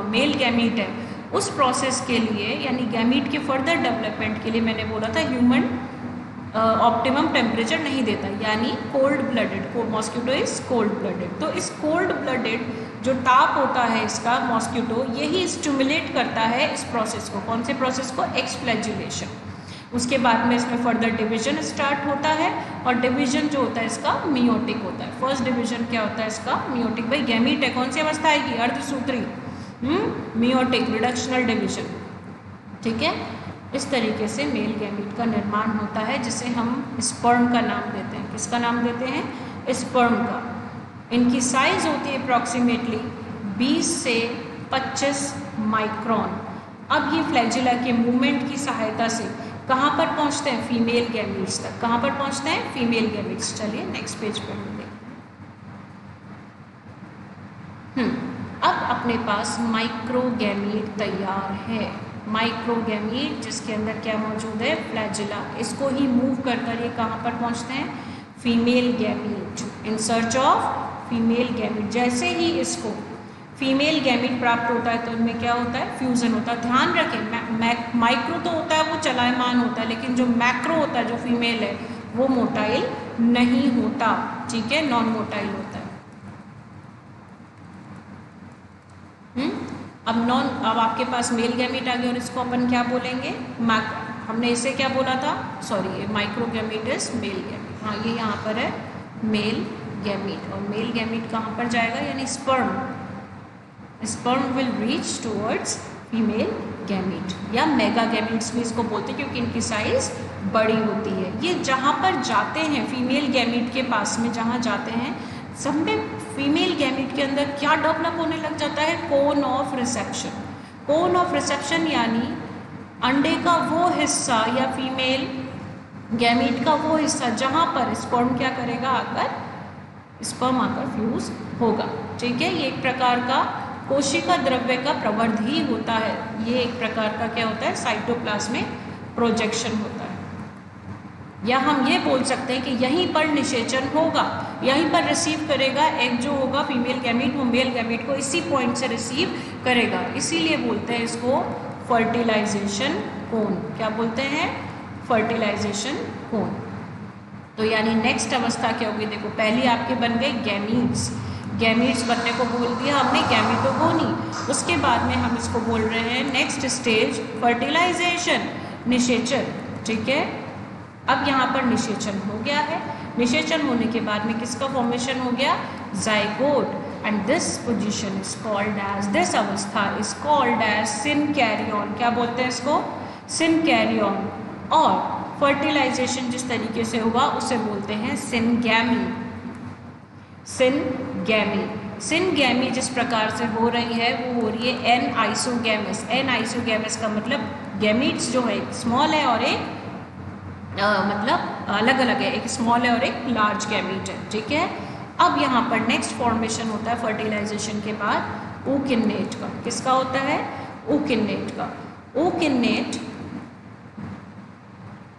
मेल गैमीट है उस प्रोसेस के लिए, यानी गैमीट के फर्दर डेवलपमेंट के लिए, मैंने बोला था ह्यूमन ऑप्टिमम टेम्परेचर नहीं देता, यानी cold blooded, mosquito is cold blooded. तो इस कोल्ड ब्लडेड जो ताप होता है इसका, मॉस्किटो यही स्टिमुलेट करता है इस प्रोसेस को। कौन से प्रोसेस को, एक्स फ्लैजिलेशन। उसके बाद में इसमें फर्दर डिवीजन स्टार्ट होता है, और डिवीजन जो होता है इसका मियोटिक होता है। फर्स्ट डिवीजन क्या होता है इसका, मियोटिक। भाई गैमीट है, कौन सी अवस्था आएगी, अर्धसूत्री, मियोटिक, रिडक्शनल डिवीजन, ठीक है। इस तरीके से मेल गैमीट का निर्माण होता है, जिसे हम स्पर्म का नाम देते हैं। किसका नाम देते हैं, स्पर्म का। इनकी साइज होती है अप्रॉक्सीमेटली 20 से 25 माइक्रोन। अब ये फ्लैजिला के मूवमेंट की सहायता से कहाँ पर पहुँचते हैं, फीमेल गैमीट्स तक। कहाँ पर पहुँचते हैं, फीमेल गैमीट्स। चलिए नेक्स्ट पेज पर हम देखते हैं। अब अपने पास माइक्रोगैमीट तैयार है। माइक्रोगैमीट जिसके अंदर क्या मौजूद है, फ्लैजिला। इसको ही मूव कर कर ये कहाँ पर पहुँचते हैं, female gamete, in search of female gamete. जैसे ही इसको फीमेल गैमीट प्राप्त होता है तो इनमें क्या होता है, फ्यूज़न होता है। ध्यान रखें, माइक्रो तो होता है वो चलायमान होता है, लेकिन जो मैक्रो होता है, जो फीमेल है, वो मोटाइल नहीं होता, ठीक है, नॉन मोटाइल होता है। अब आपके पास मेल गैमीट आ गया, और इसको अपन क्या बोलेंगे, हमने इसे क्या बोला था, सॉरी, ये माइक्रोगैमीट इज मेल गैमीट। हाँ, ये यहाँ पर है मेल गैमीट, और मेल गैमीट कहाँ पर जाएगा, यानी sperm will reach towards female gamete, या मेगा गैमीट्स भी इसको बोलते हैं, क्योंकि इनकी साइज बड़ी होती है। ये जहाँ पर जाते हैं फीमेल गैमीट के पास में, जहाँ जाते हैं, सब में फीमेल गैमीट के अंदर क्या डेवलप होने लग जाता है, cone of reception. Cone of reception यानी अंडे का वो हिस्सा, या फीमेल गैमीट का वो हिस्सा जहाँ पर स्पर्म क्या करेगा, स्पर्म आकर फ्यूज होगा, ठीक है। ये एक प्रकार का कोशिका द्रव्य का प्रवर्धी होता है। ये एक प्रकार का क्या होता है, साइटोप्लाज्मिक प्रोजेक्शन होता है। या हम ये बोल सकते हैं कि यहीं पर निषेचन होगा, यहीं पर रिसीव करेगा एग जो होगा फीमेल गैमीट, वो मेल गैमीट को इसी पॉइंट से रिसीव करेगा। इसीलिए बोलते हैं इसको फर्टिलाइजेशन कोन। क्या बोलते हैं, फर्टिलाइजेशन कोन। तो यानी नेक्स्ट अवस्था क्या होगी, देखो पहली आपके बन गई गैमीट्स। गैमीट्स बनने को बोल दिया हमने, गैमेटोगोनी। उसके बाद में हम इसको बोल रहे हैं नेक्स्ट स्टेज फर्टिलाइजेशन, निषेचन, ठीक है। अब यहाँ पर निषेचन हो गया है। निषेचन होने के बाद में किसका फॉर्मेशन हो गया, zygote, and this position is called as, this अवस्था इज कॉल्ड एज सिनकैरियन। क्या बोलते हैं इसको, सिनकैरियन। और फर्टिलाइजेशन जिस तरीके से हुआ उसे बोलते हैं सिनगैमी। सिनगैमी, सिनगैमी जिस प्रकार से हो रही है वो हो रही है एन आइसोगैमस। एन आइसोगैमस का मतलब गैमीट्स जो है एक स्मॉल है और एक मतलब अलग अलग है, एक स्मॉल है और एक लार्ज गैमीट है, ठीक है। अब यहाँ पर नेक्स्ट फॉर्मेशन होता है फर्टिलाइजेशन के बाद ookinnate का। किसका होता है? ookinnate का। ookinnate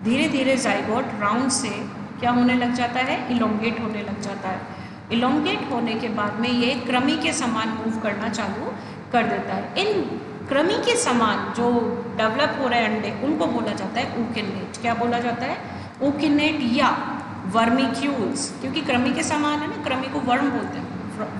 धीरे धीरे जाइगोट राउंड से क्या होने लग जाता है? इलोंगेट होने लग जाता है। इलोंगेट होने के बाद में ये कृमि के समान मूव करना चालू कर देता है। इन कृमि के समान जो डेवलप हो रहे अंडे उनको बोला जाता है ookinnate। क्या बोला जाता है? ookinnate या वर्मीक्यूल्स, क्योंकि कृमि के समान है ना, कृमि को वर्म बोलते हैं,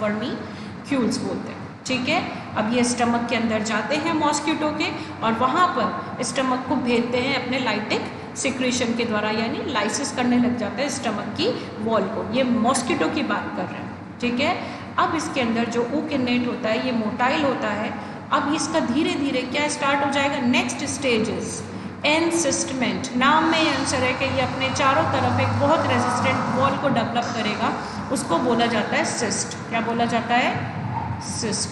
वर्मीक्यूल्स बोलते हैं, ठीक है। अब ये स्टमक के अंदर जाते हैं मॉस्किटो के और वहाँ पर स्टमक को भेजते हैं अपने लाइटिक सिक्रेशन के द्वारा, यानी लाइसिस करने लग जाता है स्टमक की वॉल को। ये मॉस्किटो की बात कर रहे हैं, ठीक है। अब इसके अंदर जो ookinnate होता है ये मोटाइल होता है। अब इसका धीरे धीरे क्या स्टार्ट हो जाएगा? Next stages encystment. नाम में ही आंसर है कि ये अपने चारों तरफ एक बहुत रेजिस्टेंट वॉल को डेवलप करेगा, उसको बोला जाता है सिस्ट। क्या बोला जाता है? सिस्ट।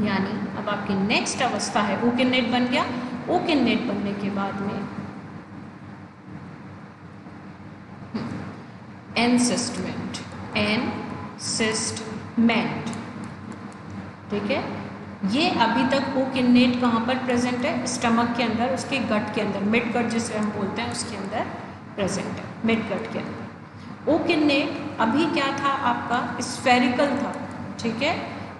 यानी अब आपकी नेक्स्ट अवस्था है ookinnate बन गया। ookinnate बनने के बाद में एनसिस्टमेंट, एनसिस्टमेंट, ठीक है। ये अभी तक ookinnate कहाँ पर प्रेजेंट है? स्टमक के अंदर, उसके गट के अंदर, मिड गट जिसे हम बोलते हैं उसके अंदर प्रेजेंट है, मिड गट के अंदर। ookinnate अभी क्या था आपका? स्फेरिकल था, ठीक है,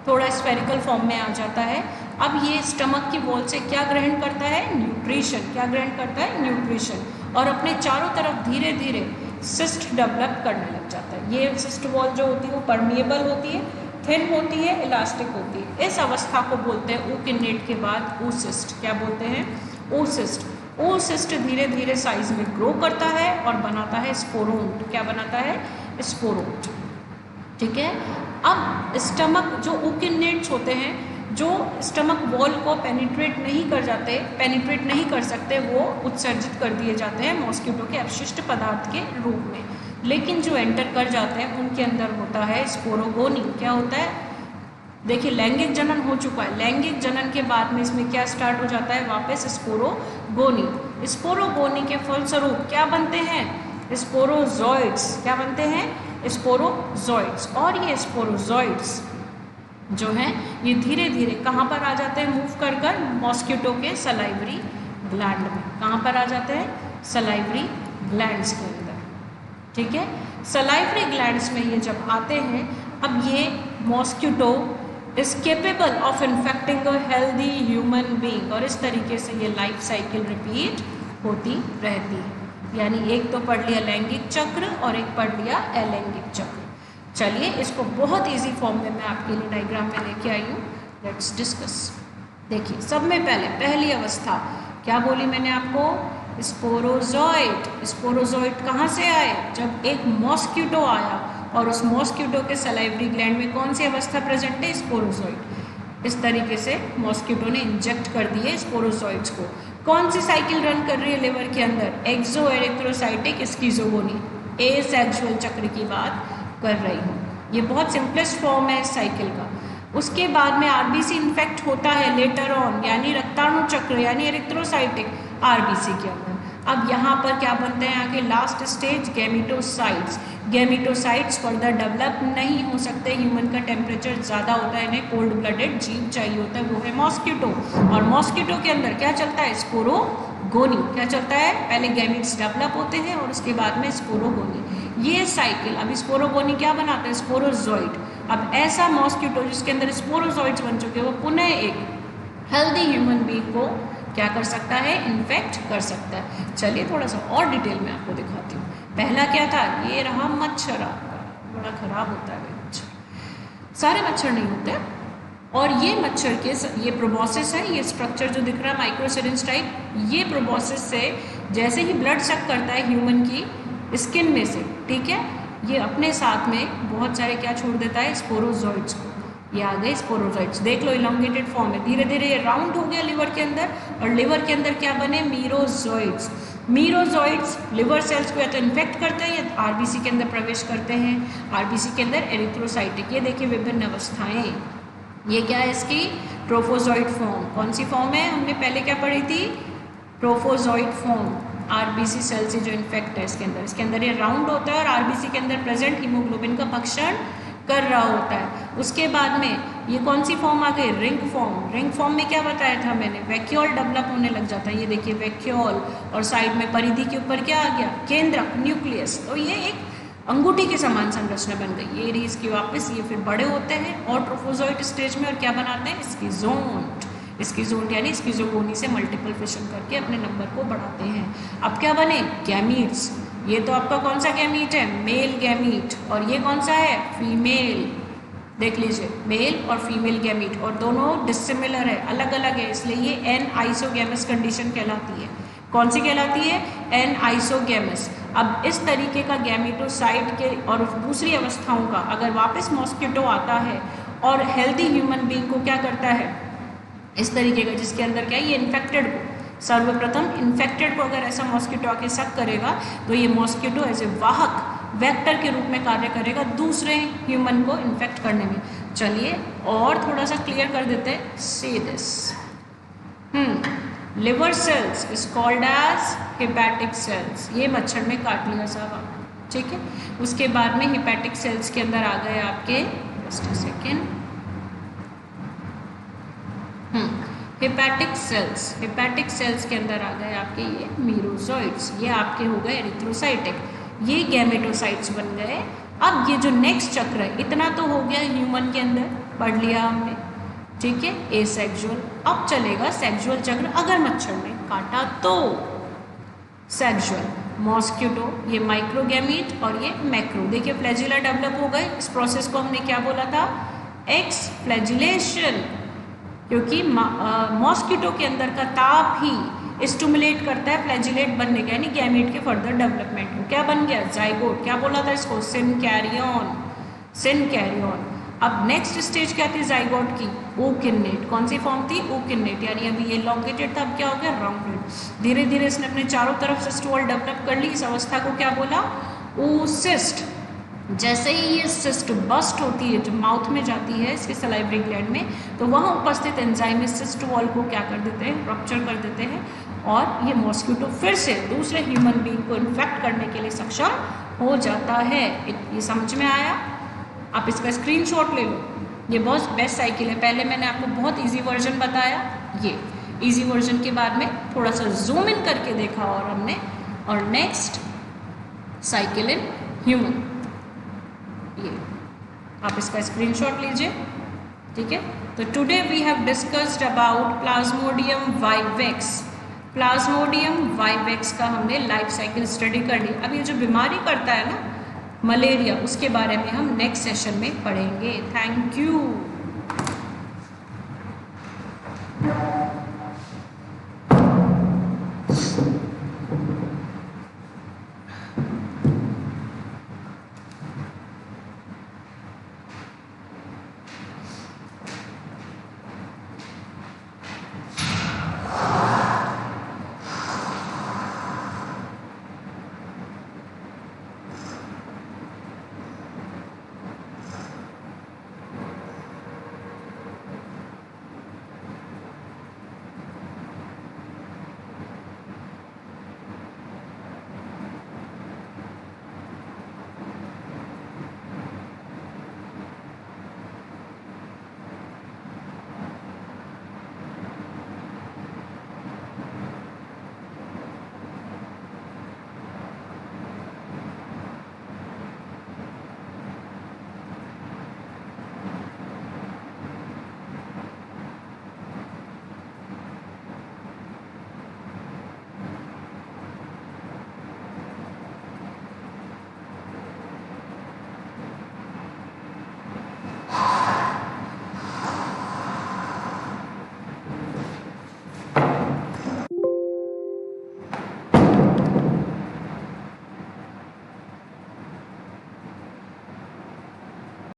थोड़ा स्फेरिकल फॉर्म में आ जाता है। अब ये स्टमक की वॉल से क्या ग्रहण करता है? न्यूट्रिशन। क्या ग्रहण करता है? न्यूट्रिशन। और अपने चारों तरफ धीरे धीरे सिस्ट डेवलप करने लग जाता है। ये सिस्ट वॉल जो होती है वो परमिएबल होती है, थिन होती है, इलास्टिक होती है। इस अवस्था को बोलते हैं ookinnate के बाद oocyst। क्या बोलते हैं? oocyst। oocyst धीरे धीरे साइज में ग्रो करता है और बनाता है स्पोरोन्ट। क्या बनाता है? स्पोरोन्ट, ठीक है। अब स्टमक जो ookinnates होते हैं जो स्टमक वॉल को पेनिट्रेट नहीं कर सकते, वो उत्सर्जित कर दिए जाते हैं मॉस्किटो के अपशिष्ट पदार्थ के रूप में। लेकिन जो एंटर कर जाते हैं उनके अंदर होता है स्पोरोगोनी। क्या होता है? देखिए लैंगिक जनन हो चुका है, लैंगिक जनन के बाद में इसमें क्या स्टार्ट हो जाता है? वापस स्पोरोगोनी। स्पोरोगोनी के फलस्वरूप क्या बनते हैं? स्पोरोजॉइड्स। क्या बनते हैं? स्पोरोजॉइड्स। और ये स्पोरोजॉइड्स जो हैं ये धीरे धीरे कहाँ पर आ जाते हैं? मूव कर कर मॉस्किटो के सलाइवरी ग्लैंड में। कहाँ पर आ जाते हैं? सलाइवरी ग्लैंड्स के अंदर, ठीक है। सलाइवरी ग्लैंड्स में ये जब आते हैं, अब ये mosquito is capable of infecting a healthy human being, और इस तरीके से ये लाइफ साइकिल रिपीट होती रहती है। यानी एक तो पढ़ लिया लैंगिक चक्र और एक पढ़ लिया अलैंगिक चक्र। चलिए इसको बहुत इजी फॉर्म में मैं आपके लिए डायग्राम में लेके आई हूँ, लेट्स डिस्कस। देखिए सब में पहले पहली अवस्था क्या बोली मैंने आपको? स्पोरोजॉइट। स्पोरोजॉइट कहाँ से आए? जब एक मॉस्किटो आया और उस मॉस्किटो के सलाइवरी ग्लैंड में कौन सी अवस्था प्रेजेंट है? स्पोरोजॉइट। इस तरीके से मॉस्किटो ने इंजेक्ट कर दिए स्पोरोजॉइट्स को। कौन सी साइकिल रन कर रही है लिवर के अंदर? एक्सो एरिथ्रोसाइटिक स्किज़ोगोनी, एसेक्सुअल चक्र की बात कर रही हूँ। ये बहुत सिंपलेस्ट फॉर्म है इस साइकिल का। उसके बाद में आरबीसी इन्फेक्ट होता है लेटर ऑन, यानी रक्ताणु चक्र यानी एरिथ्रोसाइटिक आरबीसी के अंदर। अब यहाँ पर क्या बनते हैं? आगे last stage gametocytes. Gametocytes further develop नहीं हो सकते, ह्यूमन का टेम्परेचर ज़्यादा होता है, इन्हें कोल्ड ब्लडेड जीव चाहिए होता है, वो है मॉस्किटो। और मॉस्किटो के अंदर क्या चलता है? स्पोरोगोनी। क्या चलता है? पहले गैमिट्स डेवलप होते हैं और उसके बाद में स्पोरोगोनी। ये साइकिल, अभी स्पोरोगोनी क्या बनाते हैं? स्पोरोजॉइट। अब ऐसा मॉस्किटो जिसके अंदर स्पोरोजॉइट्स बन चुके हैं वो पुनः एक हेल्दी ह्यूमन बीइंग को क्या कर सकता है? इन्फेक्ट कर सकता है। चलिए थोड़ा सा और डिटेल में आपको दिखाती हूँ। पहला क्या था? ये रहा मच्छर। आपका बड़ा खराब होता है मच्छर, सारे मच्छर नहीं होते। और ये मच्छर के ये प्रोबॉसिस है, ये स्ट्रक्चर जो दिख रहा है माइक्रोसिरिंज टाइप, ये प्रोबॉसिस से जैसे ही ब्लड सक करता है ह्यूमन की स्किन में से, ठीक है, ये अपने साथ में बहुत सारे क्या छोड़ देता है? स्पोरोजॉइट्स को। ये आ गए स्पोरोजॉइट्स, देख लो इलोंगेटेड फॉर्म है। धीरे धीरे ये राउंड हो गया लिवर के अंदर, और लिवर के अंदर क्या बने? मीरोजॉइट्स। मीरोजॉइड्स लिवर सेल्स को या तो इन्फेक्ट करते हैं या आरबीसी के अंदर प्रवेश करते हैं, आरबीसी के अंदर एरिथ्रोसाइटिक। ये देखिए विभिन्न अवस्थाएं, ये क्या है इसकी ट्रोफोजॉइड फॉर्म। कौन सी फॉर्म है, हमने पहले क्या पढ़ी थी, ट्रोफोजॉइड फॉर्म। आरबीसी सेल से जो इन्फेक्ट है इसके अंदर ये राउंड होता है और आरबीसी के अंदर प्रेजेंट हीमोग्लोबिन का भक्षण कर रहा होता है। उसके बाद में ये कौन सी फॉर्म आ गई, रिंग फॉर्म। रिंग फॉर्म में क्या बताया था मैंने, वैक्यूल डेवलप होने लग जाता है। ये देखिए वैक्यूल, और साइड में परिधि के ऊपर क्या आ गया, केंद्रक, न्यूक्लियस। तो ये एक अंगूठी के समान संरचना बन गई। ये रही इसकी वापस, ये फिर बड़े होते हैं और ट्रोफोजॉइड स्टेज में और क्या बनाते हैं, इसकी जोन। इसकी जोन यानी इसकी जोगोनी से मल्टीपल फिशन करके अपने नंबर को बढ़ाते हैं। अब क्या बने, गैमीट्स। ये तो आपका कौन सा गैमीट है, मेल गैमीट, और ये कौन सा है, फीमेल। देख लीजिए मेल और फीमेल गैमीट, और दोनों डिसिमिलर है, अलग अलग है, इसलिए ये एन आइसोगैमस कंडीशन कहलाती है। कौन सी कहलाती है, एन आइसोगैमस। अब इस तरीके का गैमेटोसाइट के और दूसरी अवस्थाओं का अगर वापस मॉस्किटो आता है और हेल्दी ह्यूमन बीइंग को क्या करता है, इस तरीके का जिसके अंदर क्या है, ये इन्फेक्टेड को, सर्वप्रथम इन्फेक्टेड को अगर ऐसा मॉस्किटो आके सक करेगा तो ये मॉस्किटो एज ए वाहक वेक्टर के रूप में कार्य करेगा दूसरे ह्यूमन को इन्फेक्ट करने में। चलिए और थोड़ा सा क्लियर कर देते हैं, see this. Liver cells is called as hepatic cells. ये मच्छर में काट लिया साहब आप, ठीक है। उसके बाद में हिपैटिक सेल्स के अंदर आ गए आपके, just a second, hepatic sales के अंदर आ गए आपके ये मीरोजॉइड्स। ये आपके हो गए एरिथ्रोसाइटिक, ये गैमेटोसाइट्स बन गए। अब ये जो नेक्स्ट चक्र है, इतना तो हो गया ह्यूमन के अंदर, पढ़ लिया हमने, ठीक है, एसेक्सुअल। अब चलेगा सेक्सुअल चक्र, अगर मच्छर ने काटा तो सेक्सुअल। मॉस्किटो, ये माइक्रोगैमीट और ये मैक्रो। देखिए फ्लैजिला डेवलप हो गए। इस प्रोसेस को हमने क्या बोला था, एक्स फ्लैजिलेशन, क्योंकि मॉस्किटो के अंदर का ताप ही स्टिमुलेट करता है फ्लैजिलेट बनने का, यानी गैमीट के फर्दर डेवलपमेंट को। क्या बन गया, जाइगोट। क्या बोला था इसको, सिनकैरियन, सिनकैरियन। अब नेक्स्ट स्टेज क्या थी जाइगोट की, ओकिन्नेट। कौन सी फॉर्म थी, ओकिन्नेट, यानी अभी ये लॉन्गेटेड था, अब क्या हो गया, राउंडेड। धीरे धीरे इसने अपने चारों तरफ से स्टोल डेवलप कर ली। इस अवस्था को क्या बोला, oocyst। जैसे ही ये सिस्ट बस्ट होती है, जो माउथ में जाती है इसके सलाइवरी ग्लैंड में, तो वहाँ उपस्थित एंजाइम इस सिस्ट वॉल को क्या कर देते हैं, रप्चर कर देते हैं, और ये मॉस्किटो फिर से दूसरे ह्यूमन बीइंग को इन्फेक्ट करने के लिए सक्षम हो जाता है। ये समझ में आया, आप इसका स्क्रीनशॉट ले लो। ये बहुत बेस्ट साइकिल है। पहले मैंने आपको बहुत ईजी वर्जन बताया, ये ईजी वर्जन के बाद में थोड़ा सा जूम इन करके देखा और हमने, और नेक्स्ट साइकिल इन ह्यूमन, ये आप इसका स्क्रीनशॉट लीजिए, ठीक है। तो today we have discussed about plasmodium vivax. Plasmodium vivax का हमने लाइफ साइकिल स्टडी कर ली। अब ये जो बीमारी करता है ना, मलेरिया, उसके बारे में हम नेक्स्ट सेशन में पढ़ेंगे। Thank you.